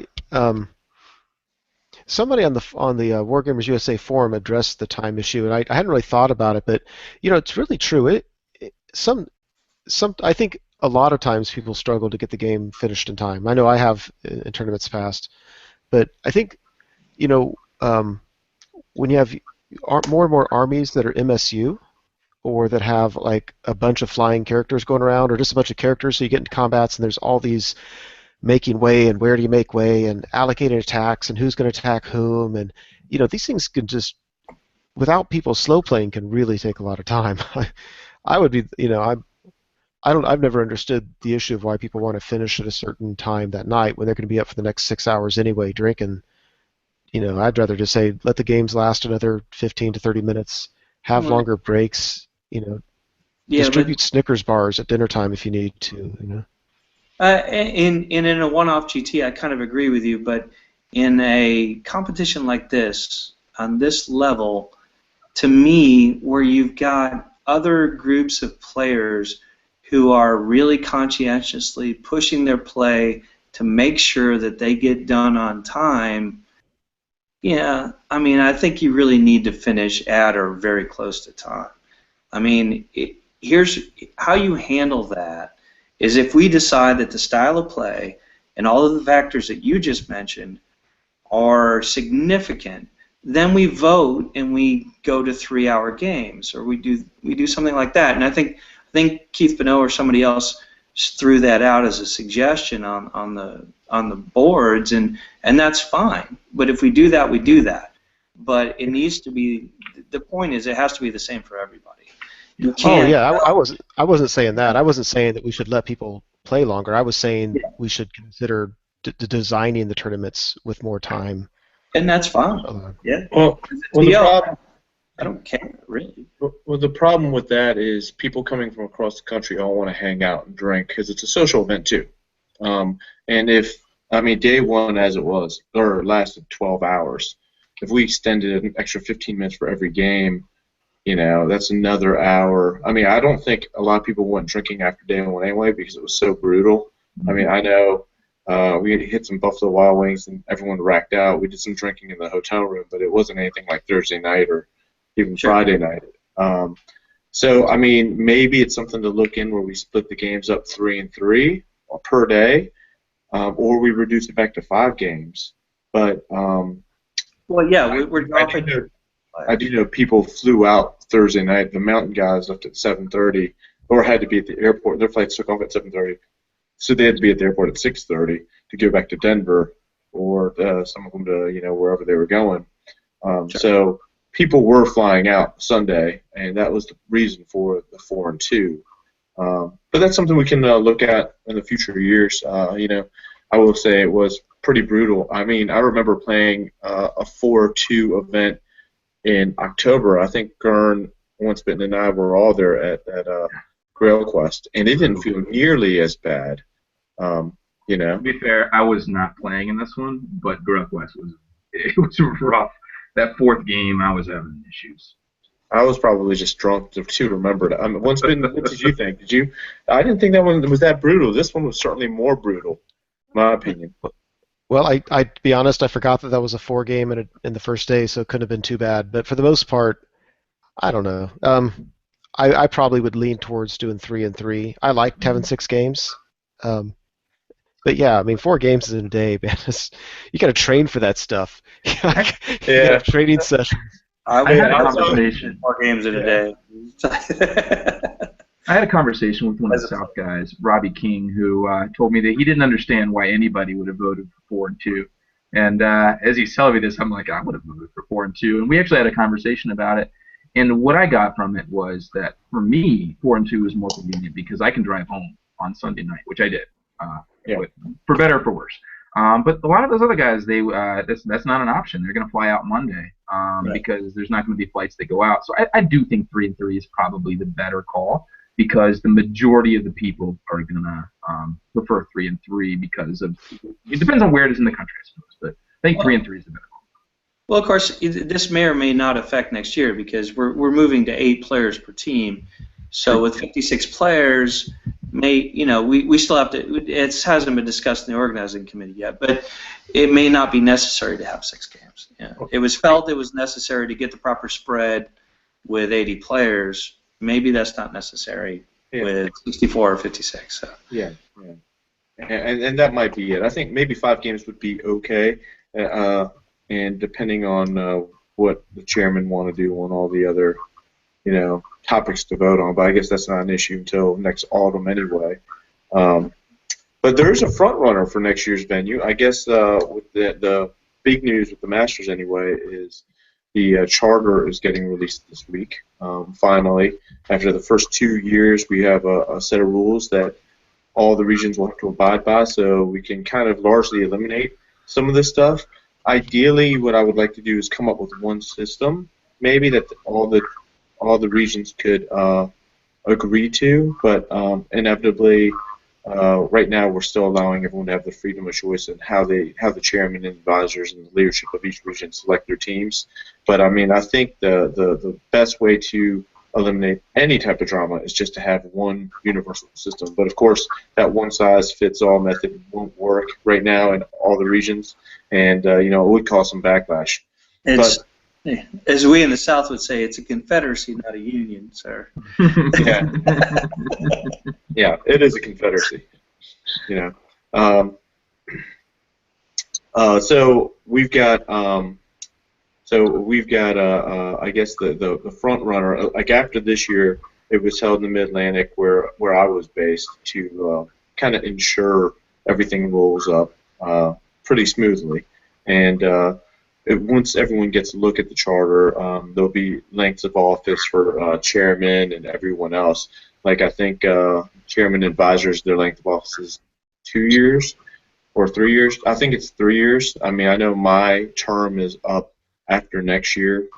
somebody on the Wargamers USA forum addressed the time issue, and I hadn't really thought about it, but it's really true. I think a lot of times people struggle to get the game finished in time. I know I have in tournaments past, but I think when you have more and more armies that are MSU or that have like a bunch of flying characters going around, or just a bunch of characters, so you get into combats and there's all these making way and where do you make way and allocated attacks and who's going to attack whom, and these things can just, without people slow playing, can really take a lot of time. I would be I've never understood the issue of why people want to finish at a certain time that night when they're going to be up for the next 6 hours anyway drinking. I'd rather just say let the games last another 15 to 30 minutes, have longer breaks, distribute Snickers bars at dinner time if you need to. In a one-off GT, I kind of agree with you, but in a competition like this, on this level, to me, where you've got other groups of players who are really conscientiously pushing their play to make sure that they get done on time, yeah, I mean, I think you really need to finish at or very close to time. I mean, here's how you handle that. Is if we decide that the style of play and all of the factors that you just mentioned are significant, then we vote and we go to 3-hour games, or we do something like that. And I think Keith Bonneau or somebody else threw that out as a suggestion on the boards, and that's fine. But if we do that, we do that. But it needs to be. The point is, it has to be the same for everybody. Oh yeah, I wasn't saying that. I wasn't saying that we should let people play longer. I was saying we should consider designing the tournaments with more time. And that's fine. Yeah. Well, the problem, I don't care really. Well, the problem with that is people coming from across the country all want to hang out and drink because it's a social event too. And day one as it was, or lasted 12 hours. If we extended an extra 15 minutes for every game, that's another hour. I mean, I don't think a lot of people went drinking after day one anyway because it was so brutal. I mean, I know we hit some Buffalo Wild Wings and everyone racked out. We did some drinking in the hotel room, but it wasn't anything like Thursday night or even Friday night. So, I mean, maybe it's something to look in where we split the games up 3 and 3 per day, or we reduce it back to 5 games. But well, yeah, we're dropping. I do know people flew out Thursday night. The mountain guys left at 7:30, or had to be at the airport. Their flights took off at 7:30, so they had to be at the airport at 6:30 to go back to Denver, or some of them to wherever they were going. So people were flying out Sunday, and that was the reason for the 4 and 2. But that's something we can look at in the future years. I will say it was pretty brutal. I mean, I remember playing a 4-2 event in October. I think Gern, Once Bitten, and I were all there at Grail Quest, and it didn't feel nearly as bad. To be fair, I was not playing in this one, but Grail Quest was rough. That 4th game, I was having issues. I was probably just drunk to remember it. I mean, Once Bitten, what did you think? Did you? I didn't think that one was that brutal. This one was certainly more brutal, in my opinion. Well, I to be honest, I forgot that was a 4 game in the first day, so it couldn't have been too bad. But for the most part, I don't know. I probably would lean towards doing 3 and 3. I liked having 6 games. But yeah, I mean, 4 games in a day, man. You got to train for that stuff. You got to have training sessions. I had a conversation. 4 games in a day. I had a conversation with one of the South guys, Robbie King, who told me that he didn't understand why anybody would have voted for 4 and 2. And as he's telling me this, I'm like, I would have voted for 4 and 2. And we actually had a conversation about it. And what I got from it was that for me, 4 and 2 is more convenient because I can drive home on Sunday night, which I did, for better or for worse. But a lot of those other guys, that's not an option. They're going to fly out Monday because there's not going to be flights that go out. So I do think 3 and 3 is probably the better call. because the majority of the people are gonna prefer 3-3 because of it depends on where it is in the country, I suppose. But I think 3-3 is the better call. Well, of course, this may or may not affect next year because we're moving to 8 players per team. So with 56 players, we still have to. It hasn't been discussed in the organizing committee yet, but it may not be necessary to have 6 games. Yeah. It was felt it was necessary to get the proper spread with 80 players. Maybe that's not necessary with 64 or 56. So. Yeah. And that might be it. I think maybe 5 games would be okay. And depending on what the chairman want to do on all the other, topics to vote on, but I guess that's not an issue until next autumn anyway. But there's a front runner for next year's venue. I guess with the big news with the Masters anyway is the charter is getting released this week. Finally, after the first 2 years, we have a set of rules that all the regions will have to abide by, so we can kind of largely eliminate some of this stuff. Ideally, what I would like to do is come up with one system, maybe that all the regions could agree to, but inevitably, right now we're still allowing everyone to have the freedom of choice in how the chairman and advisors and the leadership of each region select their teams. But I think the best way to eliminate any type of drama is just to have one universal system. But of course, that one-size-fits-all method won't work right now in all the regions, and it would cause some backlash. As we in the South would say, it's a confederacy, not a union, sir. Yeah, it is a confederacy. So we've got. I guess the front runner. Like after this year, it was held in the Mid-Atlantic where I was based to kind of ensure everything rolls up pretty smoothly. And once everyone gets a look at the charter, there'll be lengths of office for chairman and everyone else. Like I think chairman advisors, their length of office is 2 years or 3 years. I think it's 3 years. I know my term is up after next year.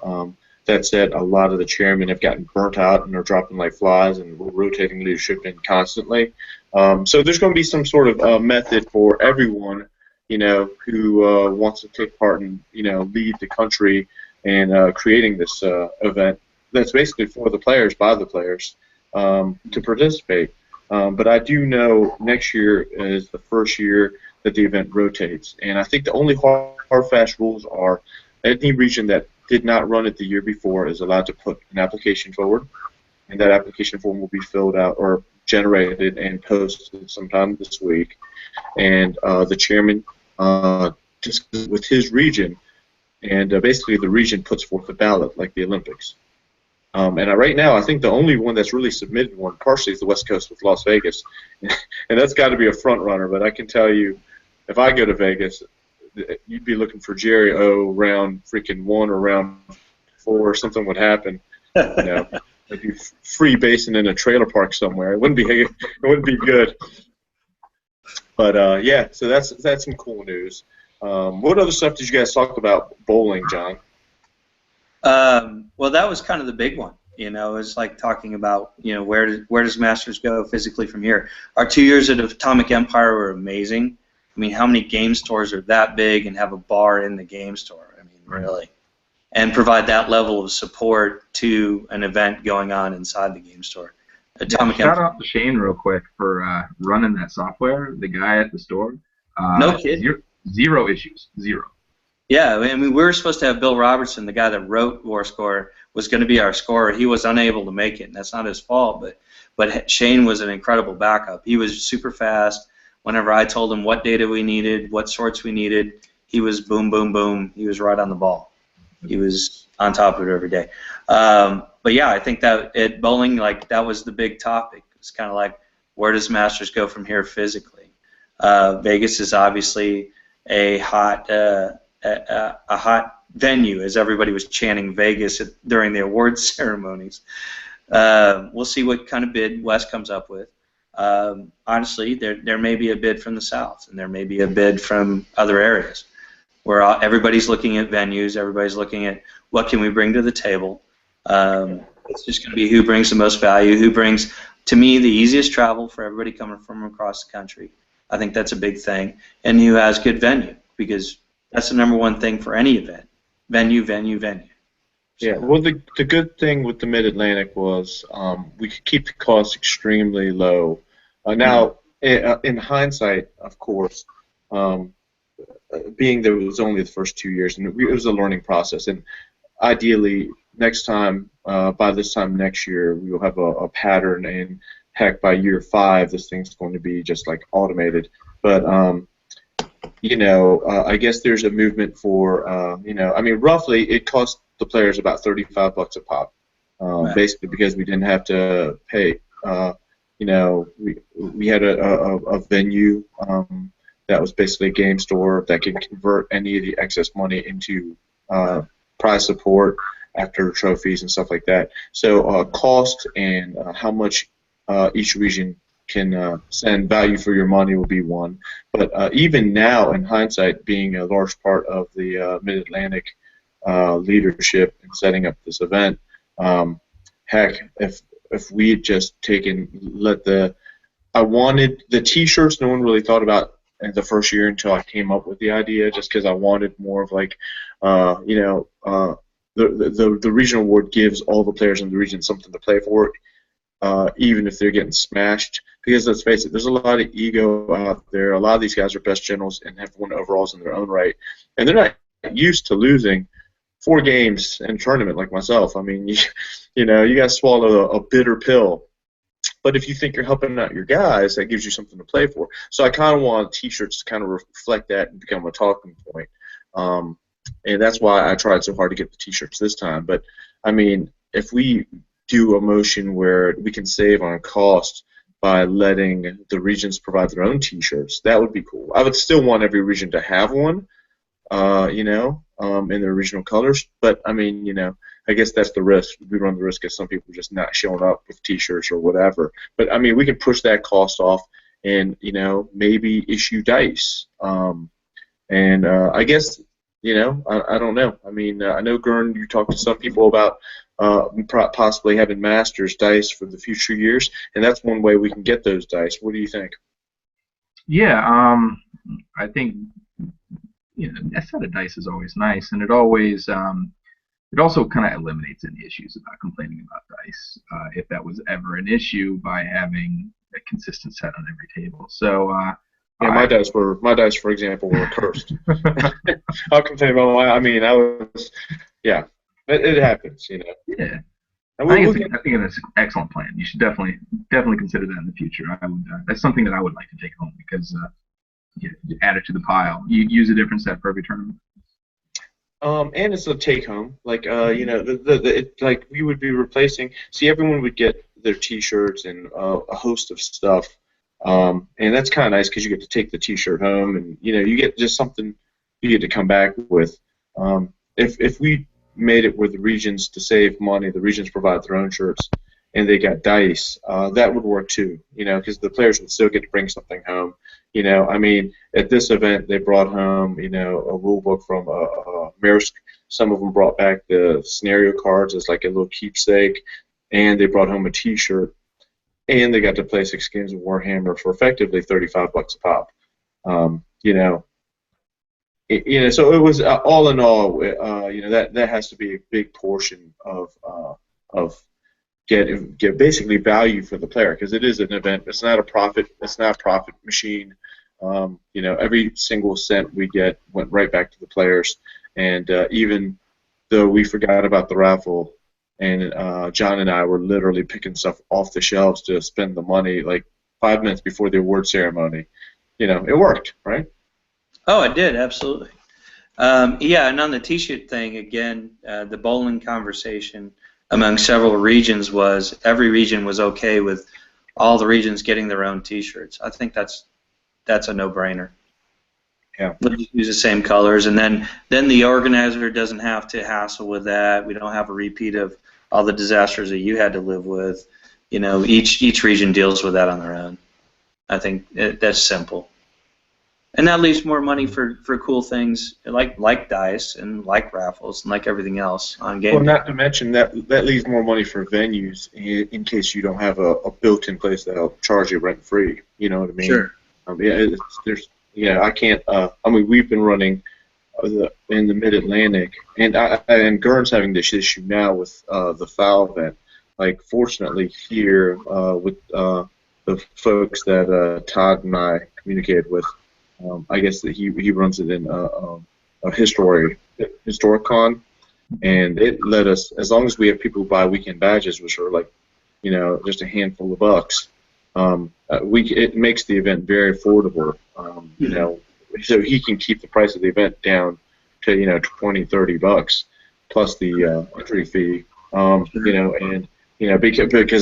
That said, a lot of the chairmen have gotten burnt out and are dropping like flies, and we're rotating leadership in constantly. So there's going to be some sort of method for everyone, who wants to take part and, lead the country in creating this event that's basically for the players, by the players, to participate. But I do know next year is the first year that the event rotates, and I think the only hard, fast rules are any region that did not run it the year before is allowed to put an application forward, and that application form will be filled out or generated and posted sometime this week. And the chairman discusses with his region, and basically the region puts forth a ballot like the Olympics. And right now, I think the only one that's really submitted one partially is the West Coast with Las Vegas, and that's got to be a front runner. But I can tell you, if I go to Vegas, you'd be looking for Jerry O round freaking 1 or round 4, something would happen. Like you free basing in a trailer park somewhere. It wouldn't be good. But yeah, so that's some cool news. What other stuff did you guys talk about bowling, John? Well, that was kind of the big one. It was like talking about where does Masters go physically from here. Our 2 years at Atomic Empire were amazing. How many game stores are that big and have a bar in the game store? Really. And provide that level of support to an event going on inside the game store. Shout out to Shane real quick for running that software, the guy at the store. No kidding. Zero issues. Zero. Yeah, we were supposed to have Bill Robertson, the guy that wrote War Score, was going to be our scorer. He was unable to make it, and that's not his fault, but Shane was an incredible backup. He was super fast. Whenever I told him what data we needed, what sorts we needed, he was boom, boom, boom. He was right on the ball. He was on top of it every day. But yeah, I think that at bowling, that was the big topic. It's kind of like, where does Masters go from here physically? Vegas is obviously a hot venue, as everybody was chanting Vegas during the awards ceremonies. We'll see what kind of bid West comes up with. Honestly, there may be a bid from the South, and there may be a bid from other areas, where everybody's looking at venues, everybody's looking at what can we bring to the table. It's just going to be who brings the most value, who brings to me, the easiest travel for everybody coming from across the country. I think that's a big thing, and who has good venue, because that's the number one thing for any event. Venue, venue, venue. Yeah, well, the good thing with the Mid-Atlantic was we could keep the costs extremely low. Now, in hindsight, of course, being that it was only the first 2 years, and it was a learning process, and ideally, next time, by this time next year, we will have a pattern, and heck, by year 5, this thing's going to be just like automated. But I guess there's a movement for, I mean, roughly it cost the players about $35 a pop, Right. basically because we didn't have to pay. We had a venue that was basically a game store that could convert any of the excess money into prize support after trophies and stuff like that. So cost and how much each region can send value for your money will be one. But even now, in hindsight, being a large part of the Mid-Atlantic leadership in setting up this event, heck, if we had just I wanted the T-shirts. No one really thought about in the first year until I came up with the idea, just because I wanted more of like, the regional award gives all the players in the region something to play for, even if they're getting smashed. Because let's face it, there's a lot of ego out there. A lot of these guys are best generals and have won overalls in their own right, and they're not used to losing 4 games in a tournament like myself. I mean, you got to swallow a bitter pill. But if you think you're helping out your guys, that gives you something to play for. So I kind of want T-shirts to kind of reflect that and become a talking point. And that's why I tried so hard to get the T-shirts this time. But, I mean, if we do a motion where we can save on cost by letting the regions provide their own T-shirts, that would be cool. I would still want every region to have one, in their regional colors. But, I mean, I guess that's the risk. We run the risk of some people just not showing up with T-shirts or whatever. But, I mean, we can push that cost off and, maybe issue dice. I guess, I don't know. I mean, I know, Gern, you talked to some people about possibly having Masters dice for the future years, and that's one way we can get those dice. What do you think? Yeah, I think a set of dice is always nice, and it always it also kind of eliminates any issues about complaining about dice if that was ever an issue by having a consistent set on every table. So yeah, my dice, for example, were cursed. I'll complain about I mean, yeah, it happens, Yeah. I think it's an excellent plan. You should definitely consider that in the future. I would. That's something that I would like to take home because you add it to the pile. You use a different set for every tournament. And it's a take-home. Like, like we would be replacing. See, everyone would get their T-shirts and a host of stuff, and that's kind of nice because you get to take the T-shirt home, and you get just something you get to come back with. If we made it where the regions, to save money, the regions provide their own shirts, and they got dice, that would work too. Because the players would still get to bring something home. I mean, at this event, they brought home, a rule book from Maersk. Some of them brought back the scenario cards as like a little keepsake, and they brought home a T-shirt, and they got to play 6 games of Warhammer for effectively $35 a pop. So it was all in all, that has to be a big portion of get basically value for the player, because it is an event. It's not a profit. It's not a profit machine. Every single cent we get went right back to the players. And even though we forgot about the raffle, and John and I were literally picking stuff off the shelves to spend the money like 5 minutes before the award ceremony, it worked, right? Oh, it did, absolutely. Yeah, and on the T-shirt thing, again, the bowling conversation among several regions was every region was okay with all the regions getting their own T-shirts. I think that's a no-brainer. Yeah. We'll just use the same colors, and then the organizer doesn't have to hassle with that. We don't have a repeat of all the disasters that you had to live with. Each region deals with that on their own. I think that's simple. And that leaves more money for cool things like dice and like raffles and like everything else on game. Well, not to mention that leaves more money for venues in case you don't have a built-in place that'll charge you rent-free. You know what I mean? Sure. I can't. I mean, we've been running in the Mid-Atlantic, and Gurn's having this issue now with the foul event. Like, fortunately, here with the folks that Todd and I communicated with. I guess that he runs it in a historic con, and it let us, as long as we have people who buy weekend badges, which are like, just a handful of bucks, it makes the event very affordable. So he can keep the price of the event down to $20-30 plus the entry fee. Because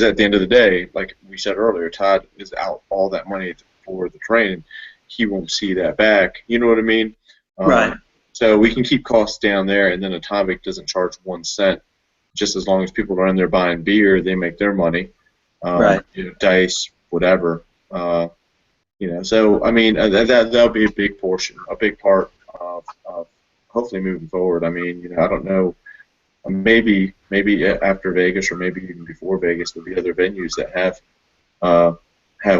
at the end of the day, like we said earlier, Todd is out all that money for the train. He won't see that back. You know what I mean? Right. So we can keep costs down there, and then Atomic doesn't charge 1 cent. Just as long as people are in there buying beer, they make their money. Right. Dice, whatever. So I mean that'll be a big portion, a big part of hopefully moving forward. I mean, I don't know. Maybe after Vegas, or maybe even before Vegas, there'll be other venues that have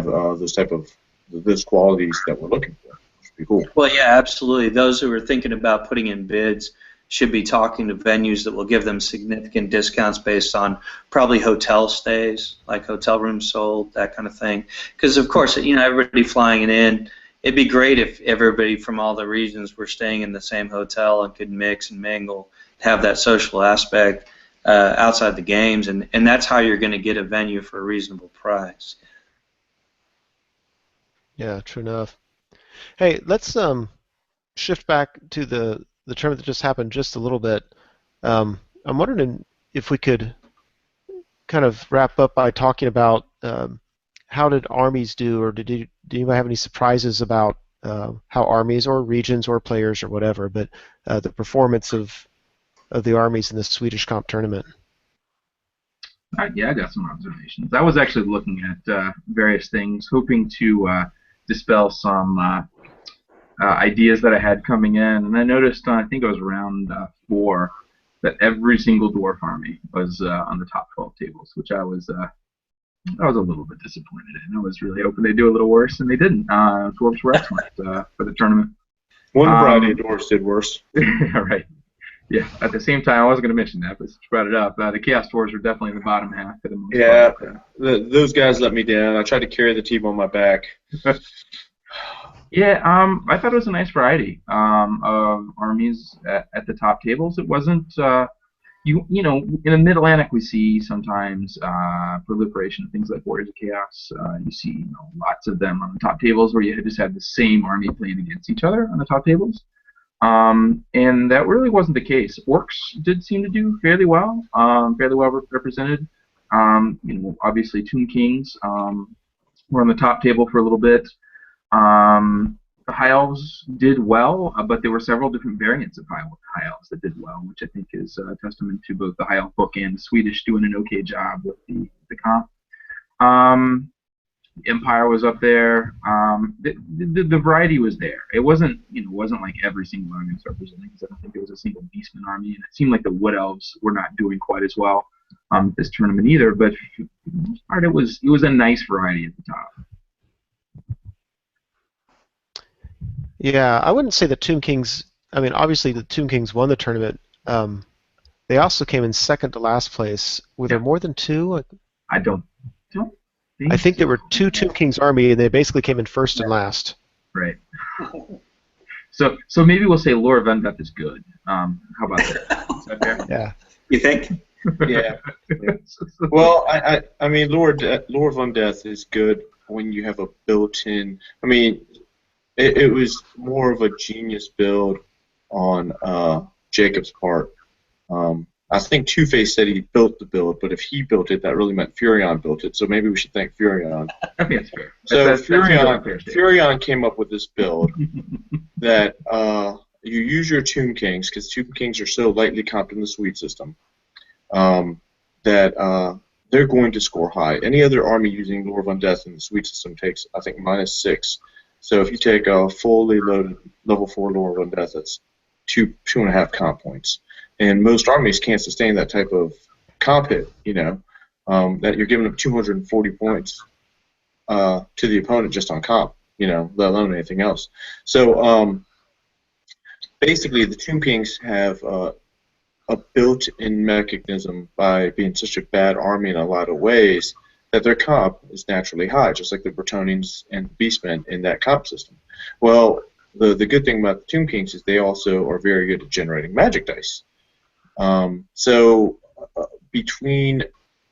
those type of those qualities that we're looking for. Which would be cool. Well, yeah, absolutely. Those who are thinking about putting in bids should be talking to venues that will give them significant discounts based on probably hotel stays, like hotel rooms sold, that kind of thing. Because, of course, everybody flying in, it'd be great if everybody from all the regions were staying in the same hotel and could mix and mingle, have that social aspect outside the games, and that's how you're going to get a venue for a reasonable price. Yeah, true enough. Hey, let's shift back to the tournament that just happened just a little bit. I'm wondering if we could kind of wrap up by talking about how did armies do, or do you have any surprises about how armies or regions or players or whatever, but the performance of the armies in the Swedish comp tournament? Yeah, I got some observations. I was actually looking at various things, hoping to dispel some ideas that I had coming in, and I noticed, I think it was round 4, that every single dwarf army was on the top 12 tables, which I was a little bit disappointed in. I was really hoping they'd do a little worse, and they didn't. Dwarves were excellent for the tournament. One variety of dwarves did worse. Right. Yeah. At the same time, I wasn't going to mention that, but since you brought it up, the Chaos Dwarves were definitely in the bottom half for the most part. Those guys let me down. I tried to carry the team on my back. Yeah, I thought it was a nice variety of armies at the top tables. It wasn't, in the Mid-Atlantic we see sometimes proliferation of things like Warriors of Chaos. You see, lots of them on the top tables where you just have the same army playing against each other on the top tables. And that really wasn't the case. Orcs did seem to do fairly well represented. Obviously Tomb Kings were on the top table for a little bit. The High Elves did well, but there were several different variants of High Elves that did well, which I think is a testament to both the High Elf book and the Swedish doing an okay job with the comp. Empire was up there. The variety was there. It wasn't like every single army was represented, because I don't think there was a single Beastman army, and it seemed like the Wood Elves were not doing quite as well this tournament either. But for the most part, it was a nice variety at the top. Yeah, I wouldn't say the Tomb Kings. I mean, obviously the Tomb Kings won the tournament. They also came in second to last place. Were there more than two? I don't think. I think there were two Tomb Kings army, and they basically came in first and last. Right. So maybe we'll say Lore of Undeath is good. How about that? Is that fair? Yeah. You think? Yeah. Well, I mean, Lore of Undeath is good when you have a built-in. I mean, it was more of a genius build on Jacob's part. I think Two-Face said he built the build, but if he built it, that really meant Furion built it. So maybe we should thank Furion. I think that's fair. So Furion came up with this build that you use your Tomb Kings, because Tomb Kings are so lightly comped in the Swede system, that they're going to score high. Any other army using Lore of Undeath in the Swede system takes, I think, -6. So if you take a fully loaded level 4 Lore of Undeath, that's 2.5 comp points. And most armies can't sustain that type of comp hit, that you're giving up 240 points to the opponent just on comp, let alone anything else. So basically, the Tomb Kings have a built-in mechanism by being such a bad army in a lot of ways that their comp is naturally high, just like the Bretonnians and the Beastmen in that comp system. Well, the good thing about the Tomb Kings is they also are very good at generating magic dice. So between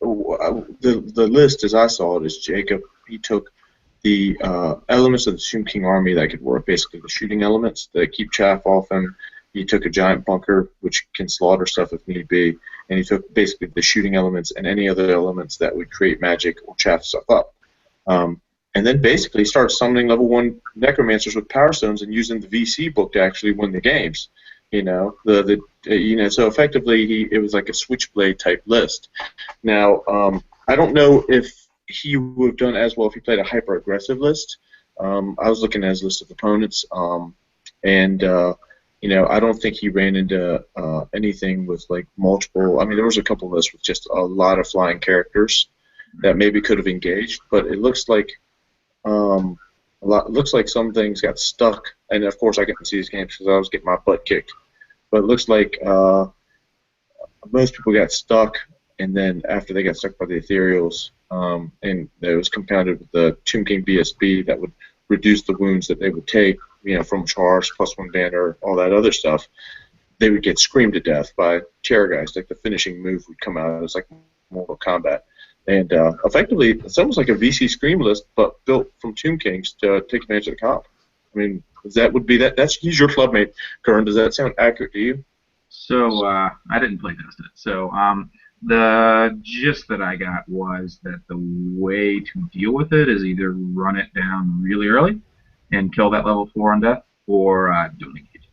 the list as I saw it is Jacob, he took the elements of the Tomb King army that could work, basically the shooting elements that keep chaff off them. He took a giant bunker, which can slaughter stuff if need be, and he took basically the shooting elements and any other elements that would create magic or chaff stuff up. And then basically start summoning level 1 necromancers with power stones and using the VC book to actually win the games. So effectively it was like a switchblade type list. Now, I don't know if he would have done as well if he played a hyper aggressive list. I was looking at his list of opponents, and I don't think he ran into anything with like multiple. I mean, there was a couple lists with just a lot of flying characters that maybe could have engaged, but it looks like some things got stuck. And of course, I couldn't see his games because I was getting my butt kicked. But it looks like most people got stuck, and then after they got stuck by the Ethereals, and it was compounded with the Tomb King BSB that would reduce the wounds that they would take, from charge, +1 banner, all that other stuff. They would get screamed to death by Terrorgeist. Like the finishing move would come out. It was like Mortal Kombat. And effectively, it's almost like a VC Scream list, but built from Tomb Kings to take advantage of the comp. I mean, he's your clubmate, Kern. Does that sound accurate to you? So I didn't play test it. So the gist that I got was that the way to deal with it is either run it down really early and kill that level 4 on death, or don't engage.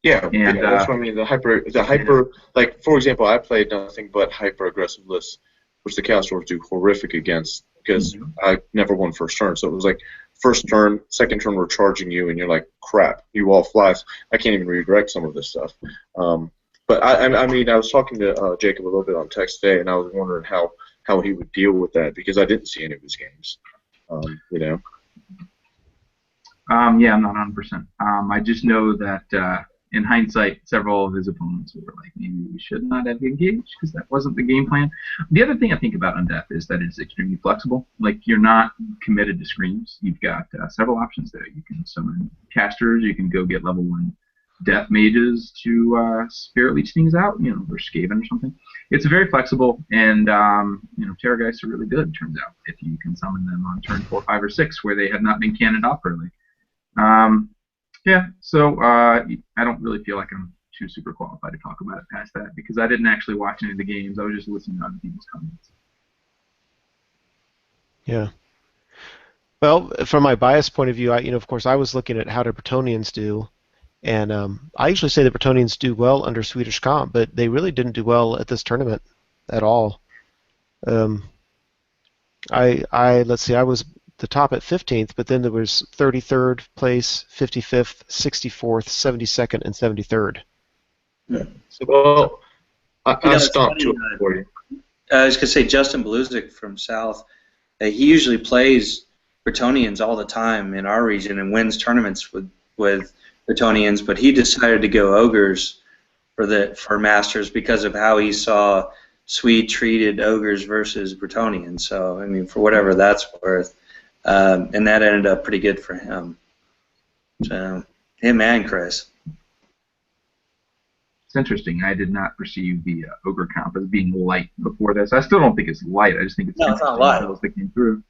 Yeah, that's what I mean. The hyper, like for example, I played nothing but hyper aggressive lists, which the Chaos Dwarves do horrific against because I never won first turn. So it was like first turn, second turn we're charging you, and you're like, crap, you all flies. I can't even redirect some of this stuff. But I mean, I was talking to Jacob a little bit on text today, and I was wondering how he would deal with that because I didn't see any of his games. Yeah, I'm not 100%. I just know that in hindsight, several of his opponents were like, maybe we should not have engaged because that wasn't the game plan. The other thing I think about Undeath is that it's extremely flexible. Like, you're not committed to screams. You've got several options there. You can summon casters. You can go get level 1 death mages to spirit leech things out, or Skaven or something. It's very flexible, and Terrorgeists are really good, turns out, if you can summon them on turn 4, 5, or 6 where they have not been cannoned off early. Yeah, so I don't really feel like I'm too super qualified to talk about it past that because I didn't actually watch any of the games. I was just listening to other people's comments. Yeah. Well, from my bias point of view, of course, I was looking at how the Bretonnians do, and I usually say the Bretonnians do well under Swedish comp, but they really didn't do well at this tournament at all. Let's see, I was the top at 15th, but then there was 33rd place, 55th, 64th, 72nd, and 73rd. Yeah. Well, I stopped for you. I was going to say Justin Beluzik from South. He usually plays Bretonnians all the time in our region and wins tournaments with Bretonnians, but he decided to go ogres for Masters because of how he saw Swede treated ogres versus Bretonnians. So I mean, for whatever that's worth. And that ended up pretty good for him. So, him and Chris. It's interesting. I did not perceive the ogre comp as being light before this. I still don't think it's light. I just think it's not light. That came through.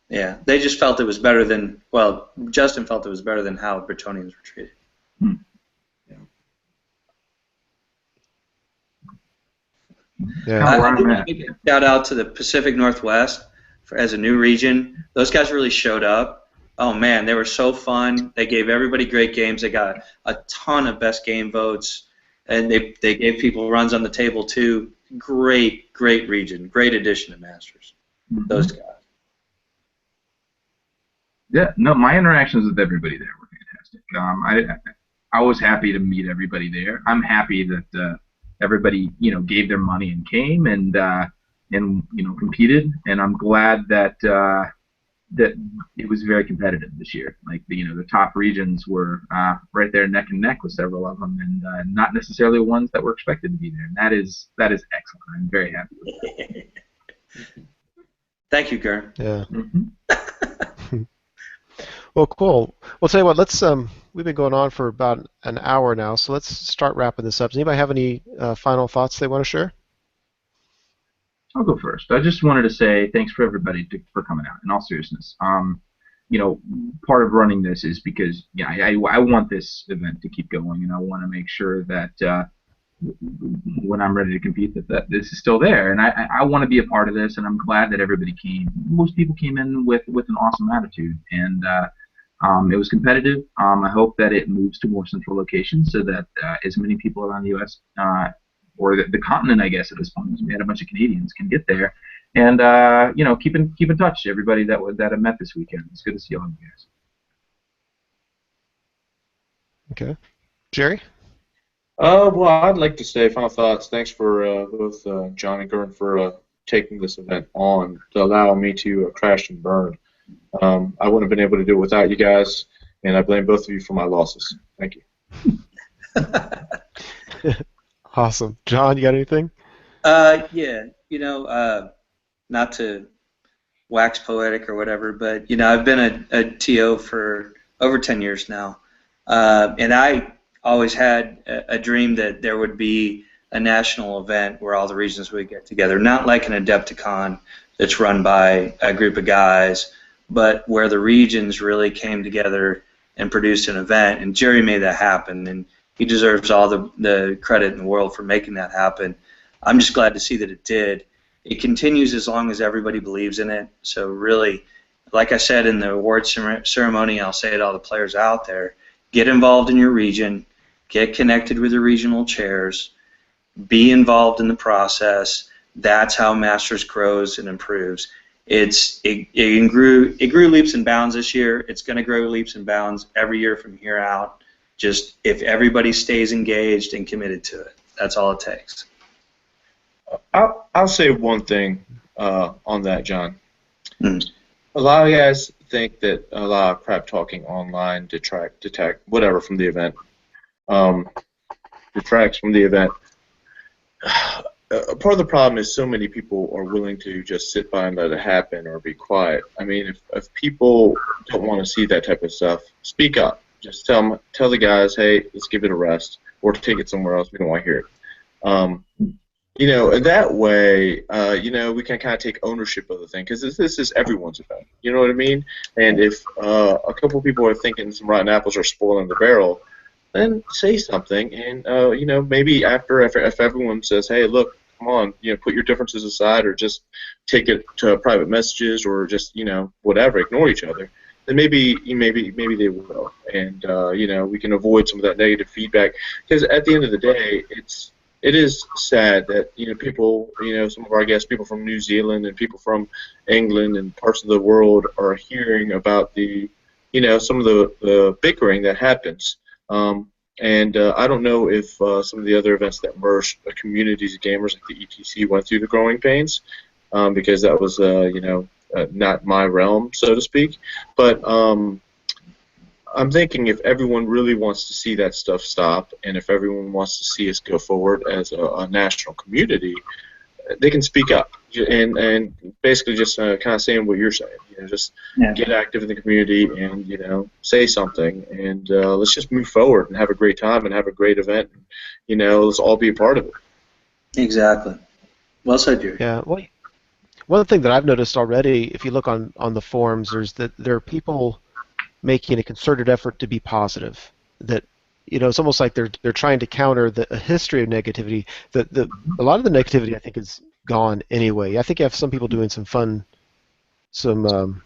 Yeah, they just felt it was better than. Well, Justin felt it was better than how Bretonnians were treated. Yeah. I want to give a shout out to the Pacific Northwest. As a new region, those guys really showed up. Oh man, they were so fun. They gave everybody great games. They got a ton of best game votes, and they gave people runs on the table too. Great region, great addition to Masters. Those guys. Yeah, no, my interactions with everybody there were fantastic. I was happy to meet everybody there. I'm happy that everybody, gave their money and came and competed. And I'm glad that it was very competitive this year. Like the top regions were right there neck and neck with several of them, and not necessarily ones that were expected to be there. And that is excellent. I'm very happy with that. Thank you, Gern. Yeah. Mm-hmm. Well, cool. Well, tell you what. Let's we've been going on for about an hour now, so let's start wrapping this up. Does anybody have any final thoughts they want to share? I'll go first. I just wanted to say thanks for everybody for coming out. In all seriousness, part of running this is because I want this event to keep going, and I want to make sure that when I'm ready to compete, that this is still there, and I want to be a part of this, and I'm glad that everybody came. Most people came in with an awesome attitude, and it was competitive. I hope that it moves to more central locations so that as many people around the U.S. Or the continent, I guess, at this point, because we had a bunch of Canadians, can get there, and keep in touch. Everybody that I met this weekend, it's good to see all of you guys. Okay, Jerry. Well, I'd like to say final thoughts. Thanks for both John and Gern for taking this event on to allow me to crash and burn. I wouldn't have been able to do it without you guys, and I blame both of you for my losses. Thank you. Awesome. John, you got anything? Yeah, not to wax poetic or whatever, but, I've been a TO for over 10 years now, and I always had a dream that there would be a national event where all the regions would get together, not like an Adepticon that's run by a group of guys, but where the regions really came together and produced an event, and Jerry made that happen, and he deserves all the credit in the world for making that happen. I'm just glad to see that it did. It continues as long as everybody believes in it. So really, like I said in the award ceremony, I'll say it to all the players out there, get involved in your region, get connected with the regional chairs, be involved in the process. That's how Masters grows and improves. It grew leaps and bounds this year. It's going to grow leaps and bounds every year from here out. Just if everybody stays engaged and committed to it, that's all it takes. I'll say one thing on that, John. A lot of guys think that a lot of crap talking online detracts whatever from the event. Detracts from the event. Part of the problem is so many people are willing to just sit by and let it happen or be quiet. I mean, if people don't want to see that type of stuff, speak up. Just tell the guys, hey, let's give it a rest, or take it somewhere else. We don't want to hear it. That way, we can kind of take ownership of the thing, because this is everyone's event. You know what I mean? And if a couple people are thinking some rotten apples are spoiling the barrel, then say something, and maybe if everyone says, hey, look, come on, put your differences aside, or just take it to private messages, or just whatever, ignore each other. Then maybe they will, and we can avoid some of that negative feedback. Because at the end of the day, it is sad that people, some of our guests, people from New Zealand and people from England and parts of the world are hearing about the some of the bickering that happens. And I don't know if some of the other events that merged communities of gamers like the ETC went through the growing pains, because that was not my realm, so to speak. But I'm thinking if everyone really wants to see that stuff stop, and if everyone wants to see us go forward as a national community, they can speak up and basically just kind of saying what you're saying. Just get active in the community and say something, and let's just move forward and have a great time and have a great event. Let's all be a part of it. Exactly. Well said, Jerry. Yeah. Well, one thing that I've noticed already, if you look on the forums, there are people making a concerted effort to be positive. That it's almost like they're trying to counter a history of negativity. A lot of the negativity, I think, is gone anyway. I think you have some people doing some fun, some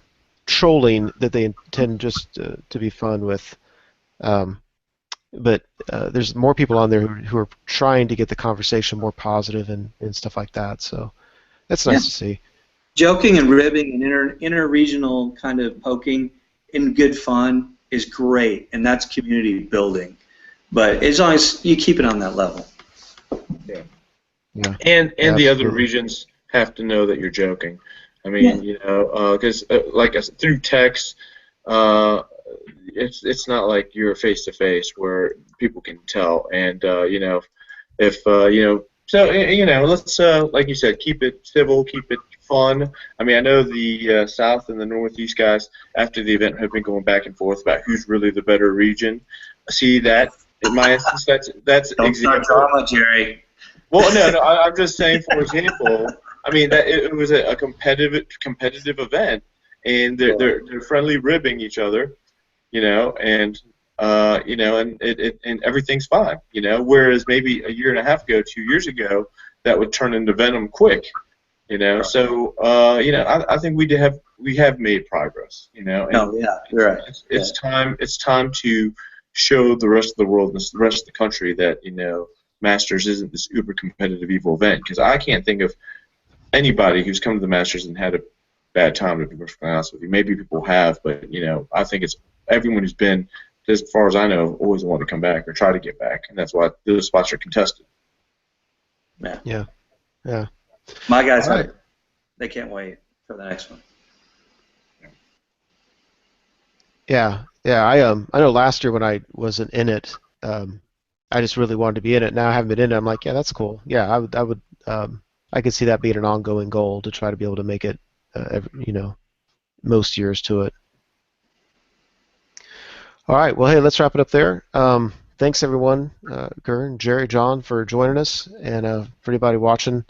trolling that they intend just to be fun with. But there's more people on there who are trying to get the conversation more positive and stuff like that. So that's nice to see. Joking and ribbing and inter-regional kind of poking in good fun is great, and that's community building. But as long as you keep it on that level. Yeah. Yeah. And the other Absolutely. regions have to know that you're joking. I mean, you know, because like I said, through text, it's not like you're face to face where people can tell. And you know, if you know, so you know, let's like you said, keep it civil, keep it fun. I mean, I know the South and the Northeast guys after the event have been going back and forth about who's really the better region. See that in my instance, that's Don't start example. drama, Jerry. Well, no, I'm just saying, for example, I mean that it was a competitive event, and they're friendly ribbing each other, you know, and and everything's fine, you know. Whereas maybe a year and a half ago, 2 years ago, that would turn into venom quick, you know. So you know, I think we have made progress, you know. And You're right. it's time to show the rest of the world and the rest of the country that, you know, Masters isn't this uber competitive evil event, because I can't think of anybody who's come to the Masters and had a bad time, to be perfectly honest with you. Maybe people have, but, you know, I think it's everyone who's been, as far as I know, always wanted to come back or try to get back, and that's why those spots are contested. Yeah. My guys, All right. they can't wait for the next one. Yeah. I know last year when I wasn't in it, I just really wanted to be in it. Now I haven't been in it. I'm like, yeah, that's cool. Yeah, I could see that being an ongoing goal to try to be able to make it, you know, most years to it. All right. Well, hey, let's wrap it up there. Thanks everyone, Gern, Jerry, John, for joining us, and for anybody watching.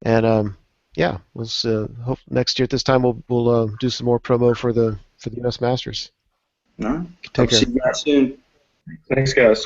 And yeah, let's hope next year at this time we'll do some more promo for the U.S. Masters. All right. Take care. See you guys soon. Thanks, guys.